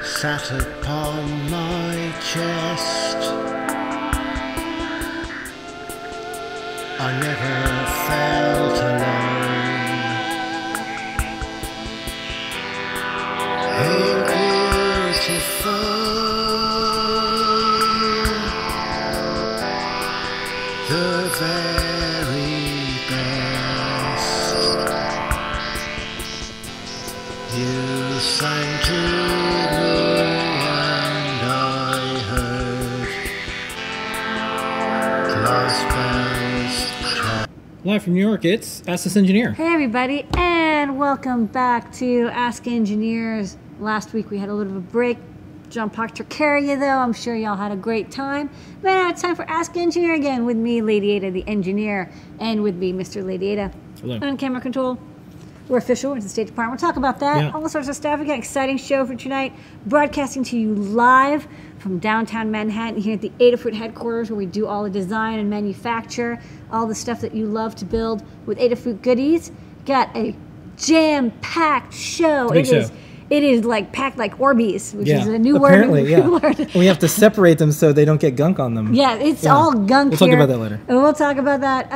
sat upon my chest. I never felt alone. Beautiful, the very best. You sang to me and I heard glass bells chime. Live from New York, it's Ask This Engineer. Hey everybody, and welcome back to Ask Engineers. Last week we had a little bit of a break. John Park took care of you though. I'm sure y'all had a great time. But now it's time for Ask Engineer again with me, Lady Ada, the engineer, and with me, Mr. Lady Ada. Hello. On camera control. We're official. It's the State Department. We'll talk about that. Yeah. All sorts of stuff. We got an exciting show for tonight. Broadcasting to you live from downtown Manhattan here at the Adafruit headquarters, where we do all the design and manufacture, all the stuff that you love to build with Adafruit goodies. Got a jam-packed show. Big show. It is like packed like Orbeez, which is a new apparently, word. Yeah. We have to separate them so they don't get gunk on them. Yeah, it's all gunk We'll here. talk about that later. We'll talk about that.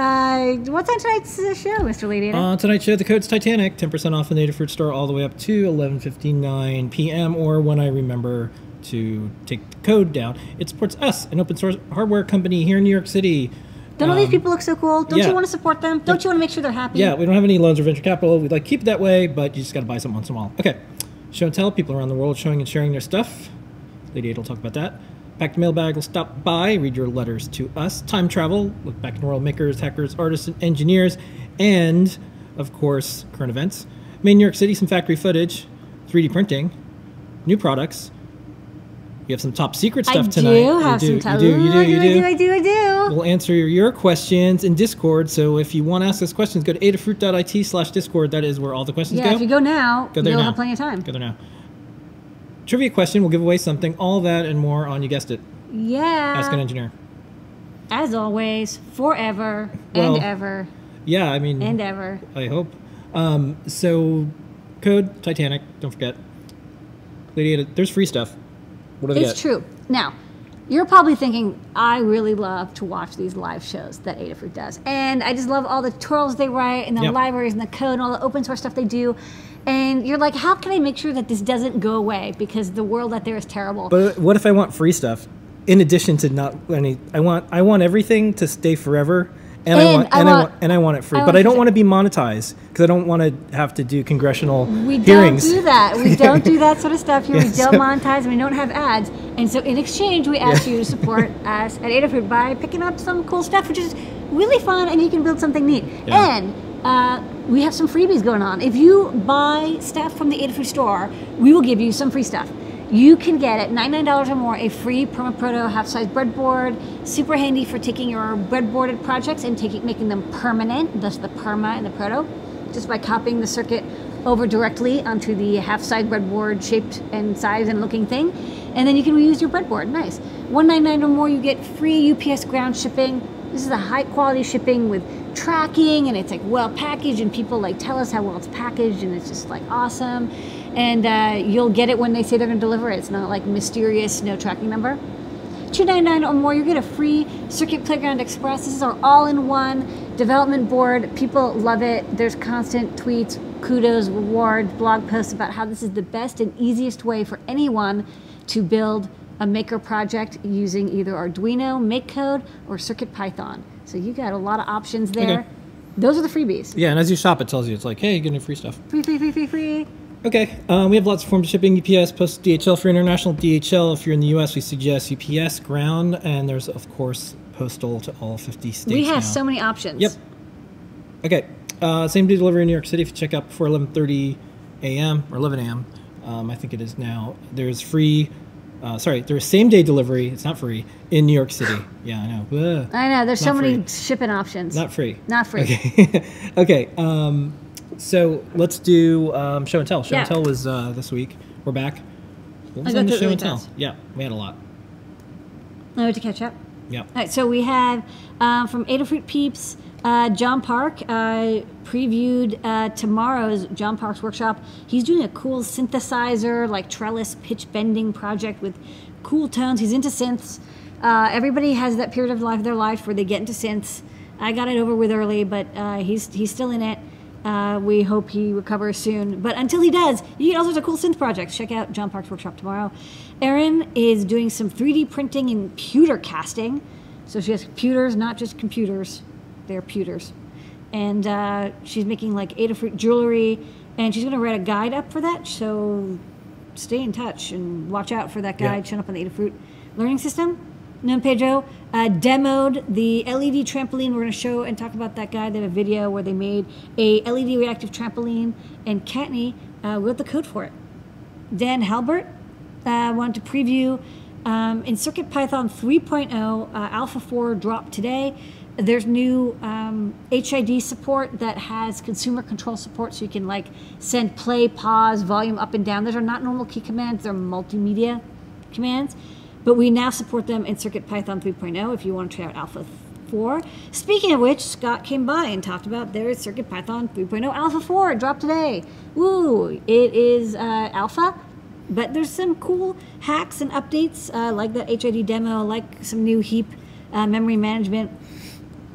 What's on tonight's show, Mr. Lady? Tonight's show, the code's Titanic, 10% off in the Adafruit store all the way up to 11:59 p.m. or when I remember to take the code down. It supports us, an open source hardware company here in New York City. Don't all these people look so cool? Don't yeah. you want to support them? Don't you want to make sure they're happy? Yeah, we don't have any loans or venture capital. We'd like to keep it that way, but you just got to buy something once in a while. Okay. Show and tell, people around the world showing and sharing their stuff. Lady Ada will talk about that. Back to Mailbag will stop by, read your letters to us. Time travel, look back in the world, makers, hackers, artists, and engineers. And, of course, current events. Main New York City, some factory footage, 3D printing, new products. You have some top secret stuff tonight. I do have some top. I do. We'll answer your questions in Discord. So if you want to ask us questions, go to adafruit.it/Discord. That is where all the questions go. Yeah, if you go now, go there you'll now. have plenty of time. Go there now. Trivia question, we'll give away something. All that and more on, you guessed it, Yeah. Ask an Engineer. As always, forever Well, and ever Yeah, I mean, and ever. I hope. So, code Titanic, don't forget. Lady Ada, there's free stuff. What do they It's get? true. Now, you're probably thinking, I really love to watch these live shows that Adafruit does. And I just love all the tutorials they write and the Yep. libraries and the code and all the open source stuff they do. And you're like, how can I make sure that this doesn't go away? Because the world out there is terrible. But what if I want free stuff? In addition to not any, I want everything to stay forever, and I want it free. But I don't want to be monetized because I don't want to have to do congressional hearings. Don't do that. We don't do that sort of stuff here. Yeah, We don't monetize and we don't have ads. And so in exchange, we ask you to support us at Adafruit by picking up some cool stuff, which is really fun, and you can build something neat. Yeah. And we have some freebies going on. If you buy stuff from the Adafruit store, we will give you some free stuff. You can get at $99 or more a free PermaProto half-size breadboard, super handy for taking your breadboarded projects and making them permanent, thus the Perma and the Proto, just by copying the circuit over directly onto the half-size breadboard shaped and size and looking thing, and then you can reuse your breadboard. Nice. $199 or more, you get free UPS ground shipping. This is a high-quality shipping with tracking, and it's like well packaged, and people like tell us how well it's packaged, and it's just like awesome. And you'll get it when they say they're going to deliver it. It's not like mysterious, no tracking number. $299 or more, you get a free Circuit Playground Express. This is our all-in-one development board. People love it. There's constant tweets, kudos, rewards, blog posts about how this is the best and easiest way for anyone to build a maker project using either Arduino, MakeCode, or CircuitPython. So you got a lot of options there. Okay. Those are the freebies. Yeah, and as you shop, it tells you, it's like, hey, you're getting free stuff. Free. Okay, we have lots of forms of shipping. UPS, Post, DHL. For international DHL, if you're in the U.S., we suggest UPS, ground, and there's, of course, postal to all 50 states We have now. so many options. Yep. Okay, same-day delivery in New York City. If you check out before 11:30 a.m. or 11 a.m., I think it is now, there's free... there's same-day delivery. It's not free in New York City. Yeah, I know. Ugh. I know. There's so Not many free. shipping options. Not free. Not free. Okay. Okay. So let's do show and tell. Show and Yeah. tell was this week. We're back. What was I on got the through it show really and tell? fast. Yeah, we had a lot. I have to catch up. Yeah. All right, so we had from Adafruit Peeps, John Park previewed tomorrow's John Park's workshop. He's doing a cool synthesizer, like trellis pitch bending project with cool tones. He's into synths. Everybody has that period of their life where they get into synths. I got it over with early, but he's still in it. We hope he recovers soon. But until he does, you get all sorts of cool synth projects. Check out John Park's workshop tomorrow. Erin is doing some 3D printing and pewter casting. So she has pewters, not just computers. They're pewters. And she's making like Adafruit jewelry. And she's going to write a guide up for that. So stay in touch and watch out for that guide showing up on the Adafruit learning system. And then Pedro demoed the LED trampoline. We're going to show and talk about that guide. They have a video where they made a LED reactive trampoline, and Kattni wrote the code for it. Dan Halbert wanted to preview in CircuitPython 3.0 Alpha 4 dropped today. There's new HID support that has consumer control support, so you can like send play, pause, volume up and down. Those are not normal key commands; they're multimedia commands. But we now support them in CircuitPython 3.0 if you want to try out Alpha 4. Speaking of which, Scott came by and talked about their CircuitPython 3.0 Alpha 4. It dropped today. Woo! It is alpha, but there's some cool hacks and updates like that HID demo, like some new heap memory management,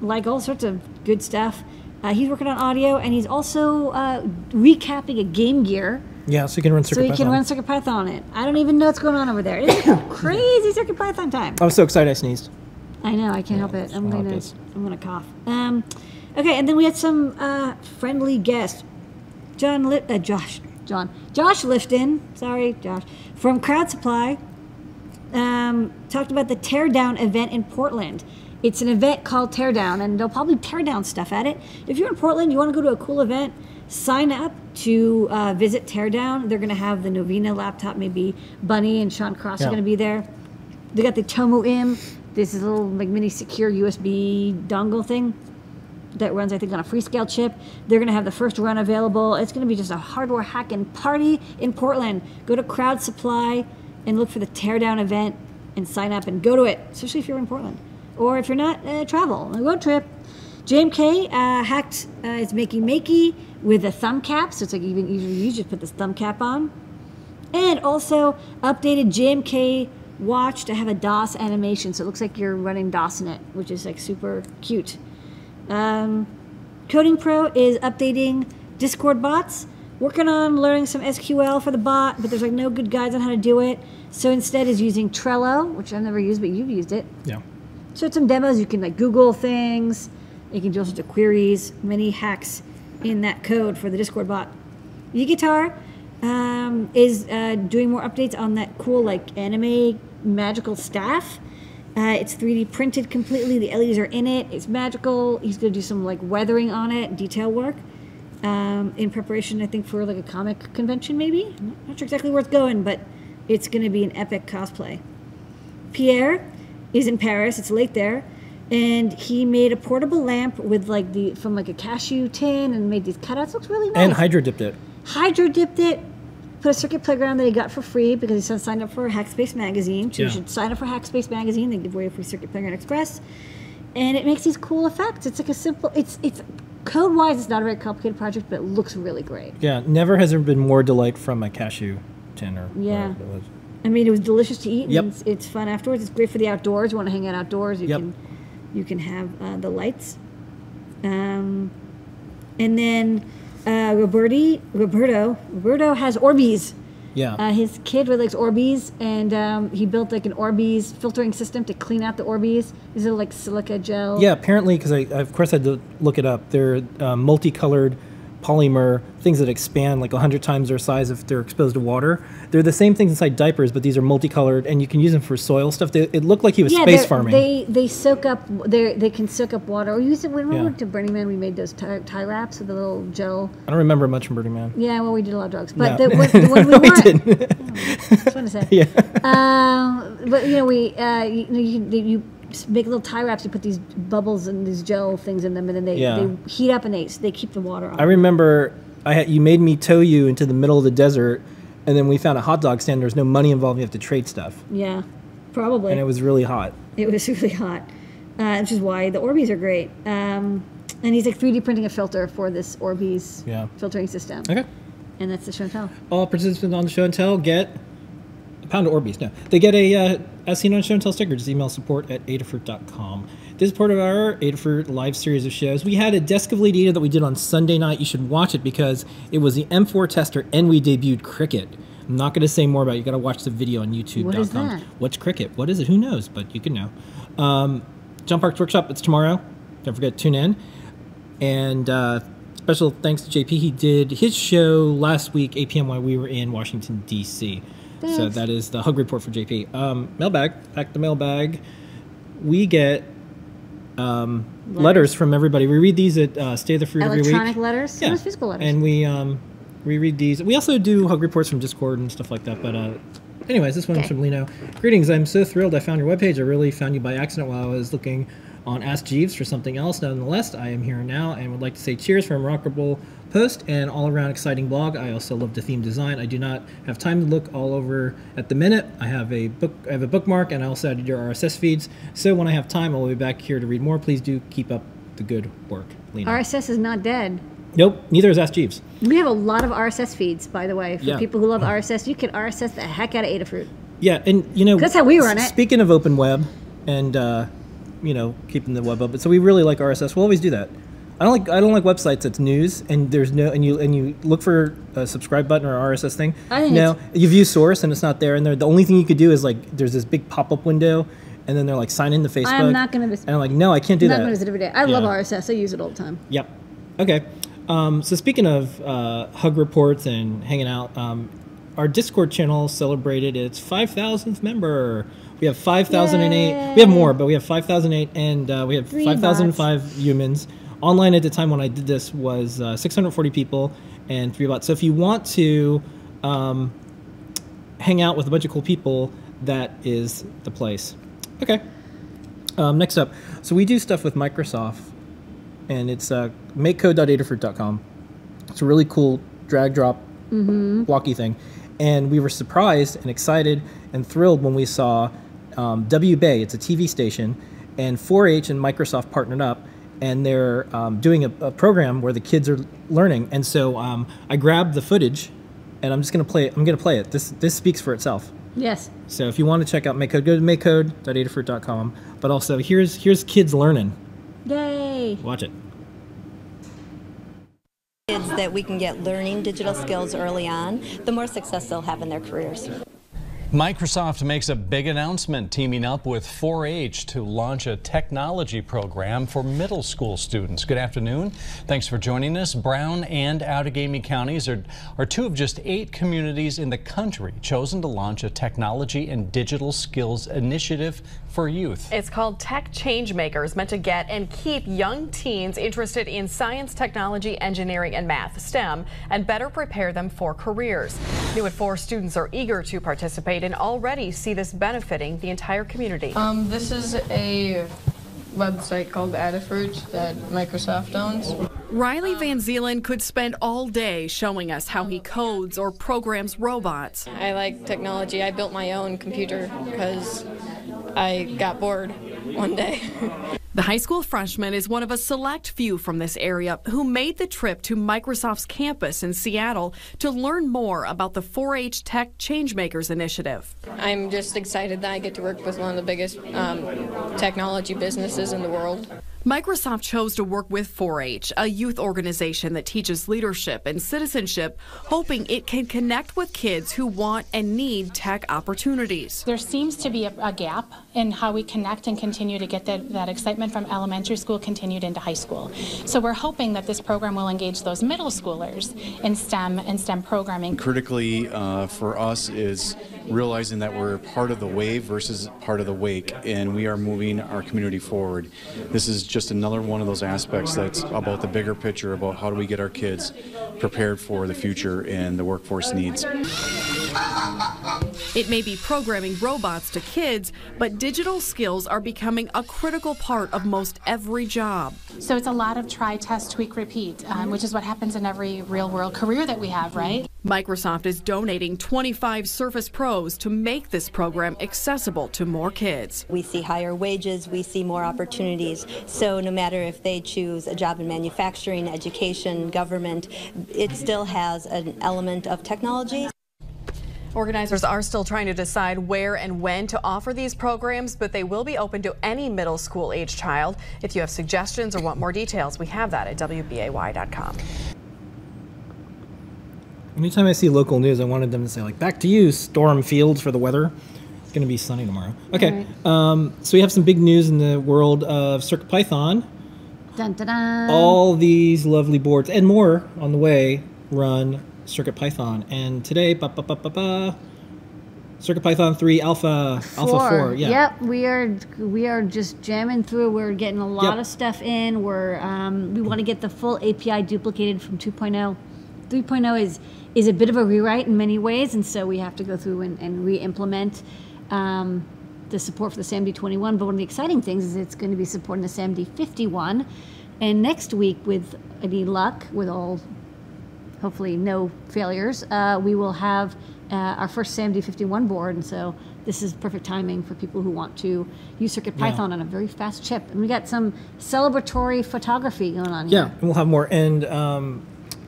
like all sorts of good stuff. He's working on audio, and he's also recapping a Game Gear. Yeah, so you can run CircuitPython. So you can run CircuitPython on it. I don't even know what's going on over there. It's crazy CircuitPython time. I was so excited I sneezed. I know, I can't help it. I'm gonna cough. Okay, and then we had some friendly guests. Josh Lifton, sorry, Josh, from Crowd Supply, talked about the Teardown event in Portland. It's an event called Teardown, and they'll probably tear down stuff at it. If you're in Portland, you want to go to a cool event, sign up to visit Teardown. They're going to have the Novena laptop, maybe Bunny and Sean Cross are going to be there. They got the Tomu Im. This is a little like mini secure USB dongle thing that runs, I think, on a Freescale chip. They're going to have the first run available. It's going to be just a hardware hacking party in Portland. Go to Crowd Supply and look for the Teardown event and sign up and go to it, especially if you're in Portland. Or if you're not, travel, a road trip. JMK hacked is making Makey with a thumb cap, so it's like even easier to use. Just put this thumb cap on. And also updated JMK watch to have a DOS animation, so it looks like you're running DOS in it, which is like super cute. Coding Pro is updating Discord bots, working on learning some SQL for the bot, but there's like no good guides on how to do it. So instead is using Trello, which I've never used, but you've used it. Yeah. So some demos, you can like Google things, you can do all sorts of queries, many hacks in that code for the Discord bot. Guitar is doing more updates on that cool like anime magical staff. It's 3D printed completely. The LEDs are in it. It's magical. He's going to do some like weathering on it, detail work, in preparation, I think, for like a comic convention maybe. I'm not sure exactly where it's going, but it's going to be an epic cosplay. Pierre is in Paris. It's late there. And he made a portable lamp with like from like a cashew tin and made these cutouts. Looks really nice. And hydro dipped it. Hydro dipped it. Put a circuit playground that he got for free because he signed up for Hackspace Magazine. So you should sign up for Hackspace Magazine. They give away a free Circuit Playground Express. And it makes these cool effects. It's like a simple, it's code-wise, it's not a very complicated project, but it looks really great. Yeah, never has there been more delight from a cashew tin or yeah. whatever it was. I mean, it was delicious to eat. Yep. And it's fun afterwards. It's great for the outdoors. You want to hang out outdoors. You can have the lights. And then Roberto has Orbeez. Yeah. His kid really likes Orbeez, and he built like an Orbeez filtering system to clean out the Orbeez. These are like silica gel. Yeah, apparently, because I of course had to look it up. They're multicolored polymer things that expand like 100 times their size if they're exposed to water. They're the same things inside diapers, but these are multicolored, and you can use them for soil stuff. It looked like he was space farming. They soak up. They can soak up water. Or use it when we went to Burning Man. We made those tie wraps with the little gel. I don't remember much from Burning Man. Yeah, well, we did a lot of drugs, but no. the one we we weren't. didn't. That's what I said. Yeah. But you make little tie wraps. You put these bubbles and these gel things in them, and then they heat up and they keep the water on. I remember you made me tow you into the middle of the desert, and then we found a hot dog stand. There's no money involved. You have to trade stuff. Yeah, probably. And it was really hot. It was really hot, which is why the Orbeez are great. And And he's like 3D printing a filter for this Orbeez filtering system. Okay. And that's the show and tell. All participants on the show and tell get a pound of Orbeez. No, they get a as seen on show and tell sticker. Just email support@adafruit.com. This is part of our Adafruit live series of shows. We had a Desk of Lady Ada that we did on Sunday night. You should watch it because it was the M4 tester and we debuted Cricket. I'm not going to say more about it. You got to watch the video on YouTube.com. What is that? What's Cricket? What is it? Who knows? But you can know. Jump Parks Workshop. It's tomorrow. Don't forget to tune in. And special thanks to JP. He did his show last week, 8 p.m. while we were in Washington, D.C. Thanks. So that is the hug report for JP. Mailbag. Back to mailbag. We get letters from everybody. We read these at Stay the Fruit every week. Electronic letters? Yeah. Sometimes physical letters. And we read these. We also do hug reports from Discord and stuff like that. But anyways, this one's from Lino. Greetings. I'm so thrilled I found your webpage. I really found you by accident while I was looking on Ask Jeeves for something else. Nonetheless, I am here now and would like to say cheers for a remarkable post and all-around exciting blog. I also love the theme design. I do not have time to look all over at the minute. I have a bookmark, and I also added your RSS feeds. So when I have time, I will be back here to read more. Please do keep up the good work, Lena. RSS is not dead. Nope, neither is Ask Jeeves. We have a lot of RSS feeds, by the way. For people who love RSS, you can RSS the heck out of Adafruit. Yeah, and you know, that's how we run it. Speaking of open web and you know, keeping the web open, so we really like RSS. We'll always do that. I don't like websites that's news and there's no and you look for a subscribe button or RSS thing. No, you view source and it's not there, and the only thing you could do is like there's this big pop-up window, and then they're like sign into Facebook. I'm not going to. And I'm like, no, I can't do that. I'm not going to visit every day. I love RSS. I use it all the time. Yep. Okay. So speaking of hug reports and hanging out, our Discord channel celebrated its 5,000th member. We have 5,008. We have more, but we have 5,008, and we have 5,005 humans. Online at the time when I did this was 640 people and 3 bots. So if you want to hang out with a bunch of cool people, that is the place. Okay. Next up, so we do stuff with Microsoft, and it's makecode.adafruit.com. It's a really cool drag-drop blocky thing. And we were surprised and excited and thrilled when we saw WBay, it's a TV station, and 4-H and Microsoft partnered up, and they're doing a program where the kids are learning. And so I grabbed the footage, and I'm just going to play it. I'm going to play it. This speaks for itself. Yes. So if you want to check out MakeCode, go to makecode.adafruit.com. But also, here's kids learning. Yay. Watch it. Kids that we can get learning digital skills early on, the more success they'll have in their careers. Microsoft makes a big announcement, teaming up with 4-H to launch a technology program for middle school students. Good afternoon. Thanks for joining us. Brown and Outagamie counties are 2 of just 8 communities in the country chosen to launch a technology and digital skills initiative for youth. It's called Tech Changemakers, meant to get and keep young teens interested in science, technology, engineering, and math, STEM, and better prepare them for careers. New at 4 students are eager to participate and already see this benefiting the entire community. This is a website called Adafruit that Microsoft owns. Riley Van Zeelen could spend all day showing us how he codes or programs robots. I like technology. I built my own computer because I got bored one day. The high school freshman is one of a select few from this area who made the trip to Microsoft's campus in Seattle to learn more about the 4-H Tech Changemakers initiative. I'm just excited that I get to work with one of the biggest technology businesses in the world. Microsoft chose to work with 4-H, a youth organization that teaches leadership and citizenship, hoping it can connect with kids who want and need tech opportunities. There seems to be a gap in how we connect and continue to get that excitement from elementary school continued into high school. So we're hoping that this program will engage those middle schoolers in STEM and STEM programming. Critically for us is realizing that we're part of the wave versus part of the wake, and we are moving our community forward. This is just another one of those aspects that's about the bigger picture, about how do we get our kids prepared for the future and the workforce needs. It may be programming robots to kids, but digital skills are becoming a critical part of most every job. So it's a lot of try, test, tweak, repeat, which is what happens in every real-world career that we have, right? Microsoft is donating 25 Surface Pros to make this program accessible to more kids. We see higher wages, we see more opportunities. So no matter if they choose a job in manufacturing, education, government, it still has an element of technology. Organizers are still trying to decide where and when to offer these programs, but they will be open to any middle school age child. If you have suggestions or want more details, we have that at WBAY.com. Anytime I see local news, I wanted them to say, like, back to you, Storm Fields, for the weather. It's going to be sunny tomorrow. Okay, right. So we have some big news in the world of CircuitPython. Dun, dun, dun. All these lovely boards and more on the way run CircuitPython, and today, CircuitPython 3 Alpha 4. Yeah. Yep, we are just jamming through. We're getting a lot of stuff in. We want to get the full API duplicated from 2.0. 3.0 is a bit of a rewrite in many ways, and so we have to go through and re-implement the support for the SAMD21. But one of the exciting things is it's going to be supporting the SAMD51, and next week, with any luck, with all hopefully no failures, we will have our first SAMD51 board, and so this is perfect timing for people who want to use CircuitPython on a very fast chip. And we got some celebratory photography going on here. Yeah, and we'll have more. And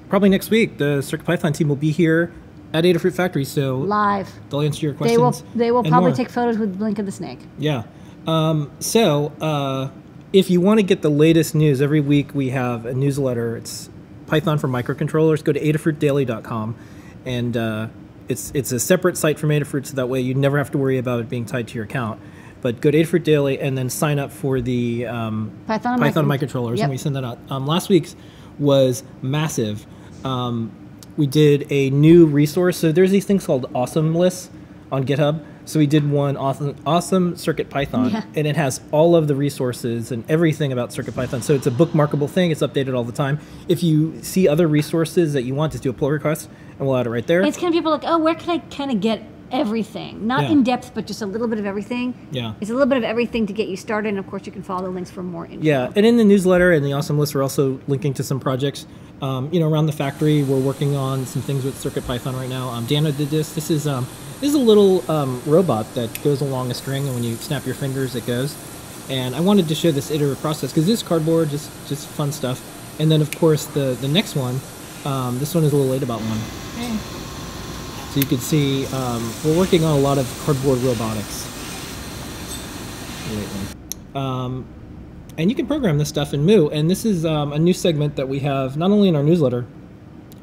probably next week, the CircuitPython team will be here at Adafruit Factory, so live. They'll answer your questions. They will probably take photos with Blink of the Snake. Yeah. If you want to get the latest news, every week we have a newsletter. It's Python for microcontrollers. Go to adafruitdaily.com, and it's a separate site from Adafruit, so that way you never have to worry about it being tied to your account. But go to Adafruit Daily and then sign up for the Python microcontrollers, and we send that out. Last week's was massive. We did a new resource. So there's these things called awesome lists on GitHub. So we did one awesome CircuitPython, and it has all of the resources and everything about CircuitPython. So it's a bookmarkable thing. It's updated all the time. If you see other resources that you want, just do a pull request, and we'll add it right there. And it's kind of people like, oh, where can I kind of get everything? Not in depth, but just a little bit of everything. Yeah. It's a little bit of everything to get you started, and of course you can follow the links for more info. Yeah, and in the newsletter and the awesome list, we're also linking to some projects. Around the factory, we're working on some things with CircuitPython right now. Dana did this. This is a little robot that goes along a string, and when you snap your fingers, it goes. And I wanted to show this iterative process because this is cardboard, just fun stuff. And then, of course, the next one, this one is a little late about one. Okay. So you can see we're working on a lot of cardboard robotics lately. And you can program this stuff in Moo. And this is a new segment that we have not only in our newsletter,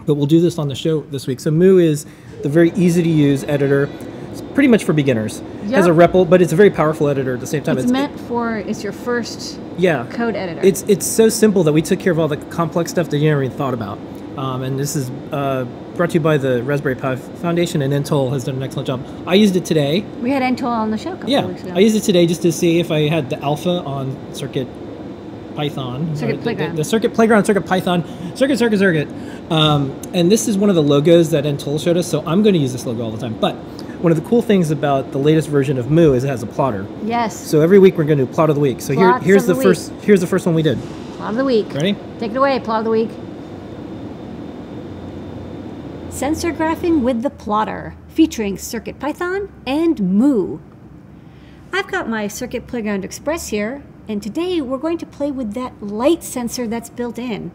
but we'll do this on the show this week. So Moo is the very easy-to-use editor. It's pretty much for beginners. It has a REPL, but it's a very powerful editor at the same time. It's your first code editor. It's so simple that we took care of all the complex stuff that you never even thought about. And this is brought to you by the Raspberry Pi Foundation, and Intel has done an excellent job. I used it today. We had Intel on the show a couple of weeks ago. I used it today just to see if I had the alpha on CircuitPython. Circuit Playground. The Circuit Playground, CircuitPython, Circuit. And this is one of the logos that Intel showed us, so I'm going to use this logo all the time. But one of the cool things about the latest version of Moo is it has a plotter. Yes. So every week we're going to do plot of the week. So here's the first one we did. Plot of the week. Ready? Take it away, plot of the week. Sensor graphing with the plotter, featuring CircuitPython and Moo. I've got my Circuit Playground Express here, and today we're going to play with that light sensor that's built in.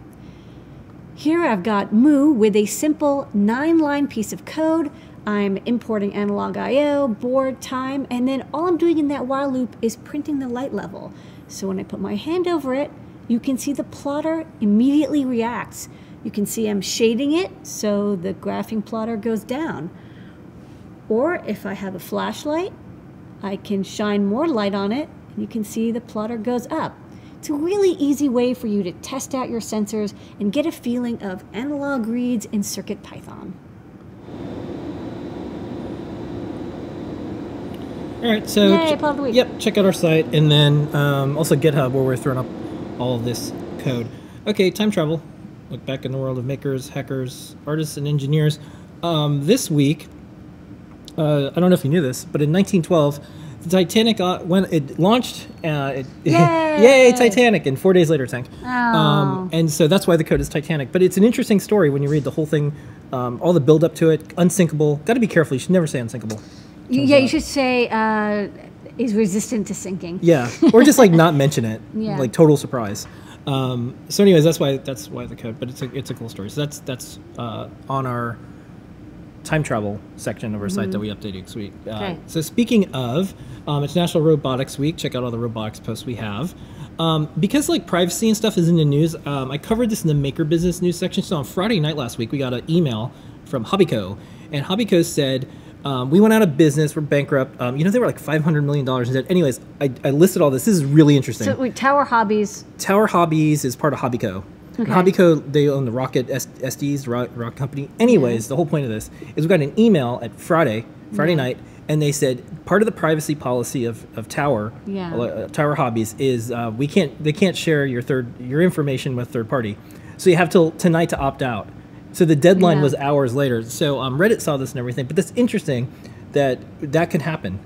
Here I've got Moo with a simple 9-line piece of code. I'm importing analog I/O, board, time, and then all I'm doing in that while loop is printing the light level. So when I put my hand over it, you can see the plotter immediately reacts. You can see I'm shading it, so the graphing plotter goes down. Or if I have a flashlight, I can shine more light on it, and you can see the plotter goes up. It's a really easy way for you to test out your sensors and get a feeling of analog reads in CircuitPython. All right, so Yay, plot of the week. Yep, check out our site, and then also GitHub, where we're throwing up all of this code. Okay, time travel. Look back in the world of makers, hackers, artists, and engineers. This week, I don't know if you knew this, but in 1912, the Titanic, when it launched, yay, Titanic, and 4 days later it sank. Oh. And so that's why the code is Titanic. But it's an interesting story when you read the whole thing, all the build up to it, unsinkable. Got to be careful. You should never say unsinkable. Yeah, you should say is resistant to sinking. Yeah, or just like not mention it. Yeah. Like total surprise. So, anyways, that's why the code. But it's a cool story. So that's on our time travel section of our site that we updated this week. Okay. So speaking of, it's National Robotics Week. Check out all the robotics posts we have. Because like privacy and stuff is in the news, I covered this in the Maker Business news section. So on Friday night last week, we got an email from Hobbyco, and Hobbyco said, we went out of business, we're bankrupt. They were like $500 million in debt. Anyways, I listed all this. This is really interesting. So wait, Tower Hobbies. Tower Hobbies is part of Hobbyco. Okay. Hobbyco, they own the Rocket SDs, the rock company. Anyways, the whole point of this is we got an email at Friday night, and they said part of the privacy policy of Tower, Tower Hobbies is they can't share your information with third party, so you have till tonight to opt out. So the deadline was hours later. So Reddit saw this and everything, but that's interesting that could happen.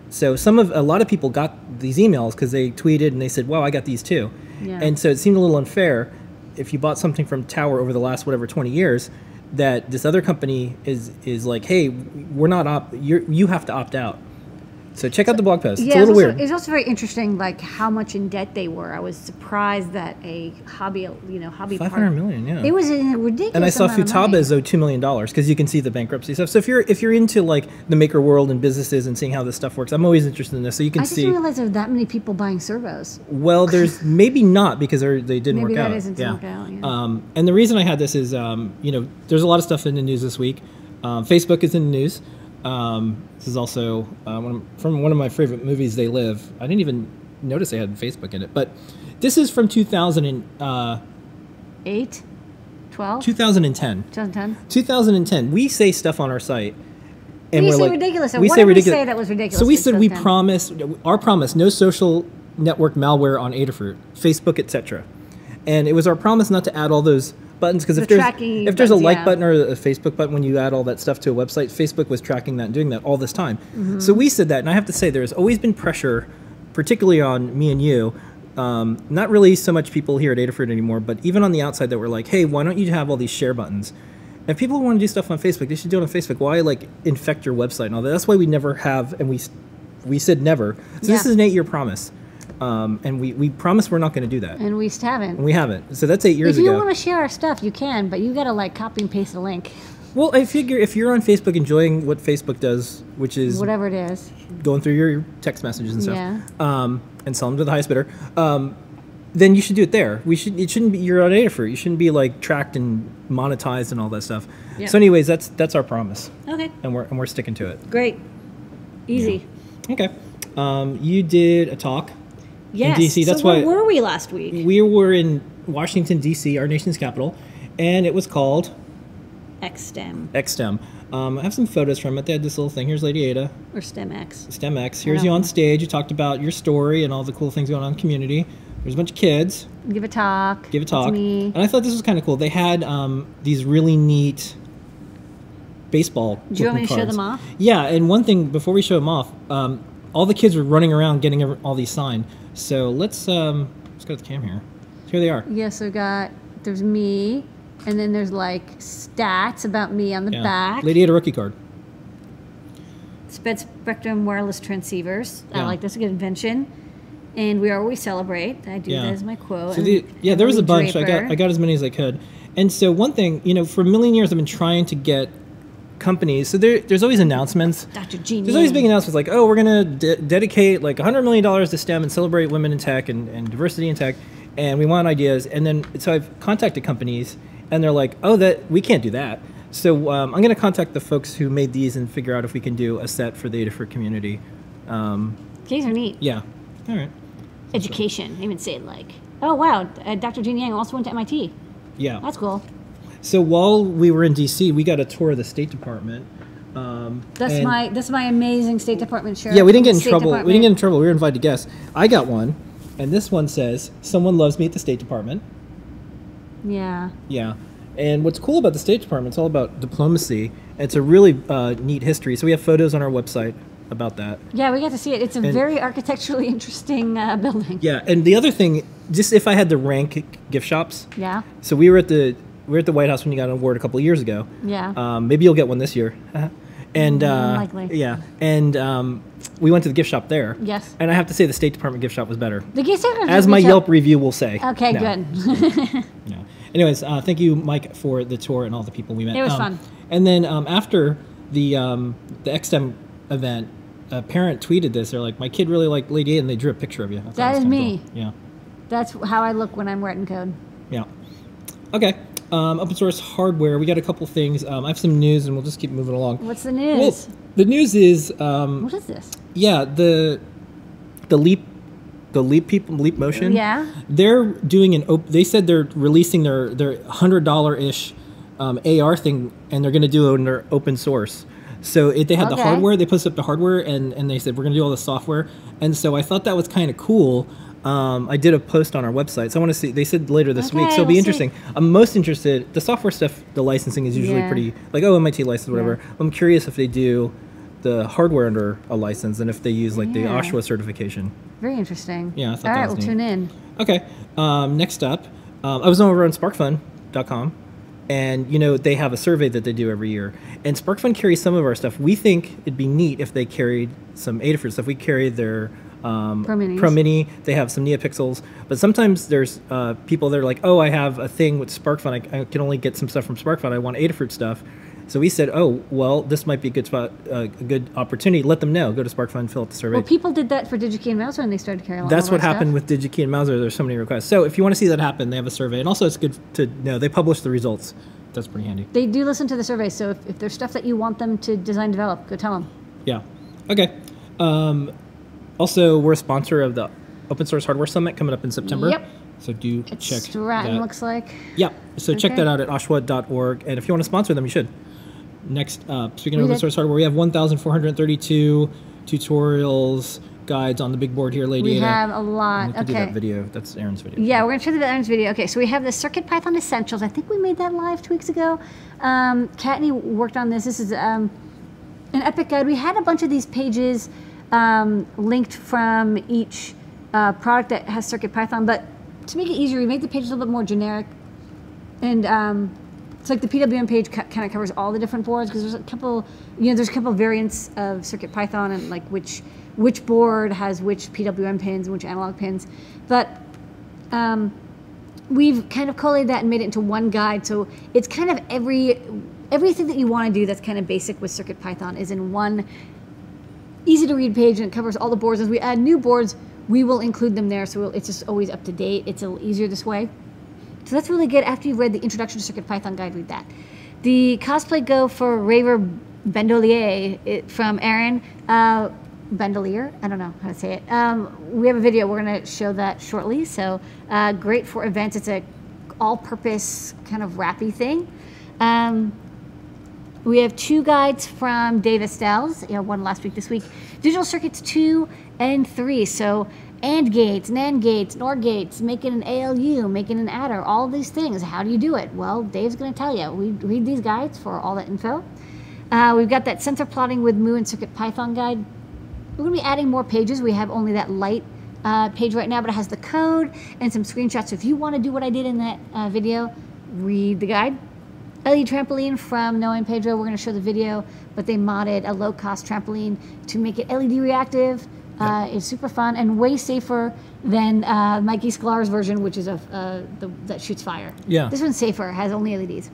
So a lot of people got these emails because they tweeted and they said, "Wow, I got these too," and so it seemed a little unfair. If you bought something from Tower over the last 20 years, that this other company is like, hey, we're not you have to opt out. So check out the blog post. It's a little weird. It's also very interesting, like how much in debt they were. I was surprised that a hobby $500 million, yeah. It was a ridiculous. And I saw amount of money. Futaba is owed $2 million because you can see the bankruptcy stuff. So if you're into like the maker world and businesses and seeing how this stuff works, I'm always interested in this. So you can see. I just realized there were that many people buying servos. Well, there's maybe not because they didn't work out. Maybe that isn't work out. Yeah. And the reason I had this is there's a lot of stuff in the news this week. Facebook is in the news. This is also from one of my favorite movies, They Live. I didn't even notice they had Facebook in it, but this is from 2008, 12? 2010. 2010. 2010. We say stuff on our site, and we we're say like, ridiculous. We what say did ridiculous. we say that was ridiculous? So we said we promise our promise: no social network malware on Adafruit, Facebook, etc. And it was our promise not to add all those buttons because if there's a like button or a Facebook button when you add all that stuff to a website, Facebook was tracking that and doing that all this time. So we said that, and I have to say there's always been pressure, particularly on me and you, not really so much people here at Adafruit anymore, but even on the outside that were like, hey, why don't you have all these share buttons? And if people want to do stuff on Facebook, they should do it on Facebook. Why like infect your website and all that? That's why we never have, and we said never. So this is an 8-year promise. And we promise we're not going to do that. And we just haven't. We haven't. So that's 8 years ago. If you want to share our stuff, you can, but you got to like copy and paste a link. Well, I figure if you're on Facebook enjoying what Facebook does, which is whatever it is, going through your text messages and stuff, and sell them to the highest bidder, then you should do it there. It shouldn't be you're on Adafruit. You shouldn't be like tracked and monetized and all that stuff. Yeah. So, anyways, that's our promise. Okay. And we're sticking to it. Great. Easy. Yeah. Okay. You did a talk. Yes. In DC. That's so where were we last week? We were in Washington, D.C., our nation's capital, and it was called XSTEM. XSTEM. I have some photos from it. They had this little thing. Here's Lady Ada. Or STEMX. STEMX. Here's you on stage. You talked about your story and all the cool things going on in the community. There's a bunch of kids. Give a talk. Give a talk. That's me. And I thought this was kind of cool. They had these really neat baseball Do you want me to cards. show them off? Yeah, and one thing, before we show them off, all the kids were running around getting all these signed. So let's go to the cam here. Here they are. Yeah, so there's me, and then there's like stats about me on the back. Lady Ada rookie card. Spectrum wireless transceivers. I like this, a good invention. And we are what we celebrate. I do that as my quote. So there was a bunch. Draper. I got as many as I could. And so one thing, for a million years I've been trying to get companies. So there's always announcements. Dr. Gene. There's always big announcements like, oh, we're going to dedicate like $100 million to STEM and celebrate women in tech and diversity in tech. And we want ideas. And then so I've contacted companies and they're like, oh, we can't do that. So I'm going to contact the folks who made these and figure out if we can do a set for the Adafruit community. These are neat. Yeah. All right. Education. Even say it like, oh, wow, Dr. Gene Yang also went to MIT. Yeah. That's cool. So while we were in D.C., we got a tour of the State Department. That's my amazing State Department shirt. Yeah, we didn't get in trouble. We didn't get in trouble. We were invited to guests. I got one, and this one says, "Someone loves me at the State Department." Yeah. Yeah, And what's cool about the State Department, it's all about diplomacy. It's a really neat history. So we have photos on our website about that. Yeah, we got to see it. It's a very architecturally interesting building. Yeah, and the other thing, just if I had to rank gift shops. Yeah. So we were at the White House when you got an award a couple of years ago. Yeah. Maybe you'll get one this year. And Unlikely. yeah, and we went to the gift shop there. Yes. And I have to say the State Department gift shop was better. The gift shop, as my Yelp review will say. Okay, No. good. Yeah. Anyways, thank you, Mike, for the tour and all the people we met. It was fun. And then after the XSTEM event, a parent tweeted this. They're like, "My kid really liked Lady A," and they drew a picture of you. I thought That was is kinda me. cool. Yeah. That's how I look when I'm writing code. Yeah. Okay. Open source hardware. We got a couple things. I have some news, and we'll just keep moving along. What's the news? Well, the news is. What is this? Yeah, the Leap Motion. Yeah. They're doing they said they're releasing their $100-ish AR thing, and they're going to do it under open source. So they had the hardware, they put up the hardware, and they said we're going to do all the software. And so I thought that was kind of cool. I did a post on our website, so I want to see. They said later this week, so it'll be interesting. I'm most interested. The software stuff, the licensing is usually pretty like MIT license, whatever. I'm curious if they do the hardware under a license and if they use like the OSHA certification. Very interesting. Yeah, I thought All that right, was we'll neat. tune in. Okay. Next up, I was over on SparkFun.com, and they have a survey that they do every year. And SparkFun carries some of our stuff. We think it'd be neat if they carried some Adafruit stuff. We carry their Pro Mini. They have some NeoPixels, but sometimes there's people that are like, "Oh, I have a thing with SparkFun. I can only get some stuff from SparkFun. I want Adafruit stuff." So we said, "Oh, well, this might be a good spot, a good opportunity. Let them know. Go to SparkFun, fill out the survey." Well, people did that for DigiKey and Mouser, and they started carrying. That's what happened with DigiKey and Mouser. There's so many requests. So if you want to see that happen, they have a survey, and also it's good to know they publish the results. That's pretty handy. They do listen to the survey, so if there's stuff that you want them to design, develop, go tell them. Yeah. Okay. Also, we're a sponsor of the Open Source Hardware Summit coming up in September. Yep. So do check Stratton that. looks like. Yeah. So check that out at oshwa.org. And if you want to sponsor them, you should. Next up, speaking of open source hardware, we have 1,432 tutorials, guides on the big board here, Lady We Ada. have a lot. And we could do that video. That's Aaron's video. Yeah, we're going to show you that Aaron's video. Okay, so we have the CircuitPython Essentials. I think we made that live 2 weeks ago. Kattni worked on this. This is an epic guide. We had a bunch of these pages linked from each product that has CircuitPython, but to make it easier, we made the pages a little bit more generic. And it's like the PWM page kind of covers all the different boards because there's a couple, there's a couple variants of CircuitPython and like which board has which PWM pins and which analog pins. But we've kind of collated that and made it into one guide. So it's kind of everything that you want to do that's kind of basic with CircuitPython is in one easy to read page, and it covers all the boards. As we add new boards, we will include them there, so it's just always up to date. It's a little easier this way. So that's really good. After you've read the Introduction to CircuitPython guide, read that. The Cosplay Go for Raver Bandolier from Aaron Bandolier. I don't know how to say it. We have a video. We're going to show that shortly. So great for events. It's a all-purpose kind of wrappy thing. We have 2 guides from Dave Estelle's, one last week, this week. Digital Circuits 2 and 3. So AND gates, NAND gates, NOR gates, making an ALU, making an adder, all these things. How do you do it? Well, Dave's going to tell you. We read these guides for all that info. We've got that sensor plotting with Mu and CircuitPython guide. We're going to be adding more pages. We have only that light page right now, but it has the code and some screenshots. So if you want to do what I did in that video, read the guide. LED trampoline from Noah and Pedro. We're going to show the video, but they modded a low-cost trampoline to make it LED reactive. It's super fun and way safer than Mikey Sklar's version, which is that shoots fire. Yeah. This one's safer, has only LEDs.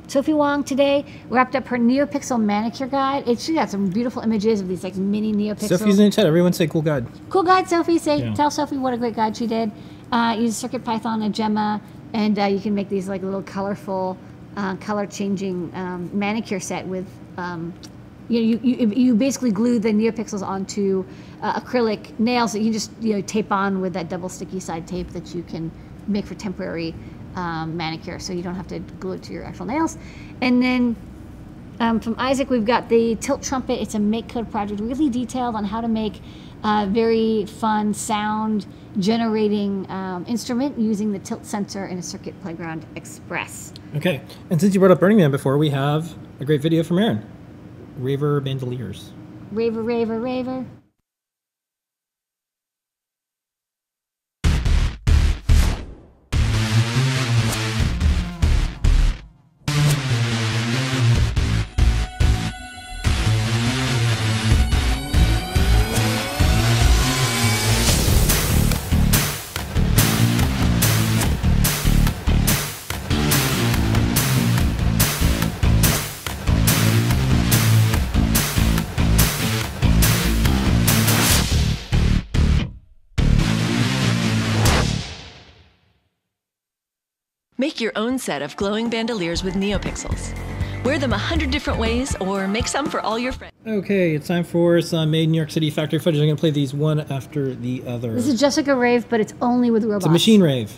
Sophie Wong today wrapped up her NeoPixel manicure guide. She got some beautiful images of these like mini NeoPixels. Sophie's in the chat. Everyone say cool guide. Cool guide, Sophie. Tell Sophie what a great guide she did. Use CircuitPython and Gemma, and you can make these like little colorful, color-changing manicure set with. You basically glue the NeoPixels onto acrylic nails that you just tape on with that double sticky side tape that you can make for temporary manicure, so you don't have to glue it to your actual nails. And then From Isaac, we've got the Tilt Trumpet. It's a make code project, really detailed on how to make a very fun sound generating instrument using the tilt sensor in a Circuit Playground Express. Okay, and since you brought up Burning Man before, we have a great video from Aaron. Raver Bandoliers. Raver, raver, raver. Make your own set of glowing bandoliers with NeoPixels. Wear them 100 different ways or make some for all your friends. Okay, it's time for some Made in New York City factory footage. I'm going to play these one after the other. This is Jessica Rave, but it's only with robots. It's a machine rave.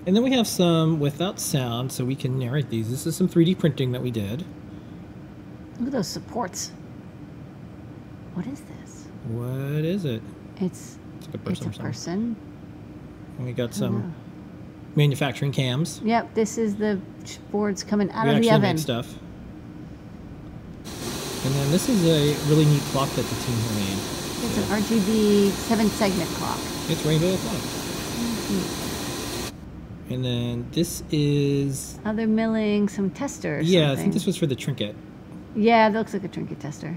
And then we have some without sound, so we can narrate these. This is some 3D printing that we did. Look at those supports. What is this? What is it? It's like a person. It's a person. And we got some manufacturing cams. Yep, this is the boards coming out of the we oven. actually make stuff. And then this is a really neat clock that the team here made. It's an RGB 7-segment clock. It's rainbow clock. And then this is... Oh, they're milling some testers. Yeah, I think this was for the trinket. Yeah, that looks like a trinket tester.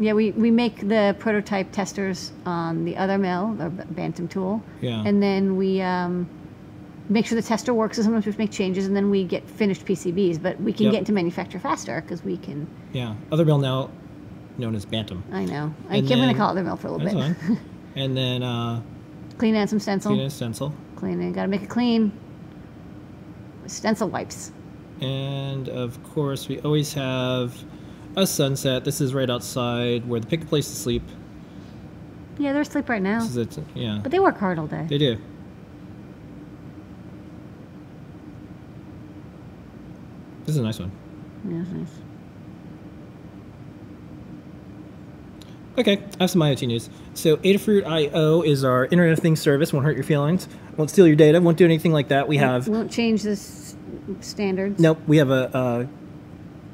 Yeah, we make the prototype testers on the other mill, the Bantam tool. Yeah. And then we make sure the tester works, and sometimes we make changes, and then we get finished PCBs. But we can get into manufacture faster because we can... Yeah, other mill now known as Bantam. I know. I'm going to call it other mill for a little bit. That's fine. And then... clean and some stencil. Clean and stencil. Clean and got to make it clean. Stencil wipes. And of course, we always have a sunset. This is right outside where they pick a place to sleep. Yeah, they're asleep right now. This is it. Yeah. But they work hard all day. They do. This is a nice one. Yeah, it's nice. Okay, I have some IoT news. So Adafruit IO is our Internet of Things service. Won't hurt your feelings. Won't steal your data. Won't do anything like that. We have... Won't change the standards. Nope. We have a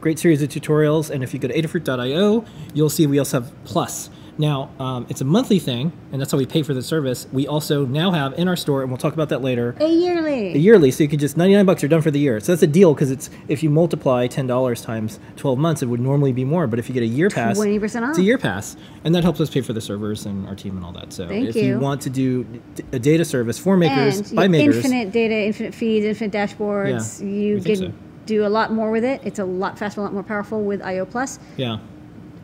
great series of tutorials. And if you go to adafruit.io, you'll see we also have Plus. Now, it's a monthly thing, and that's how we pay for the service. We also now have in our store, and we'll talk about that later, a yearly. A yearly, so you can just, $99, you're done for the year. So that's a deal, because it's, if you multiply $10 times 12 months, it would normally be more. But if you get a year pass, 20% off. It's a year pass. And that helps us pay for the servers and our team and all that. So if you want to do a data service for makers, and by makers. Infinite data, infinite feeds, infinite dashboards. Yeah, you can do a lot more with it. It's a lot faster, a lot more powerful with IO Plus. Yeah.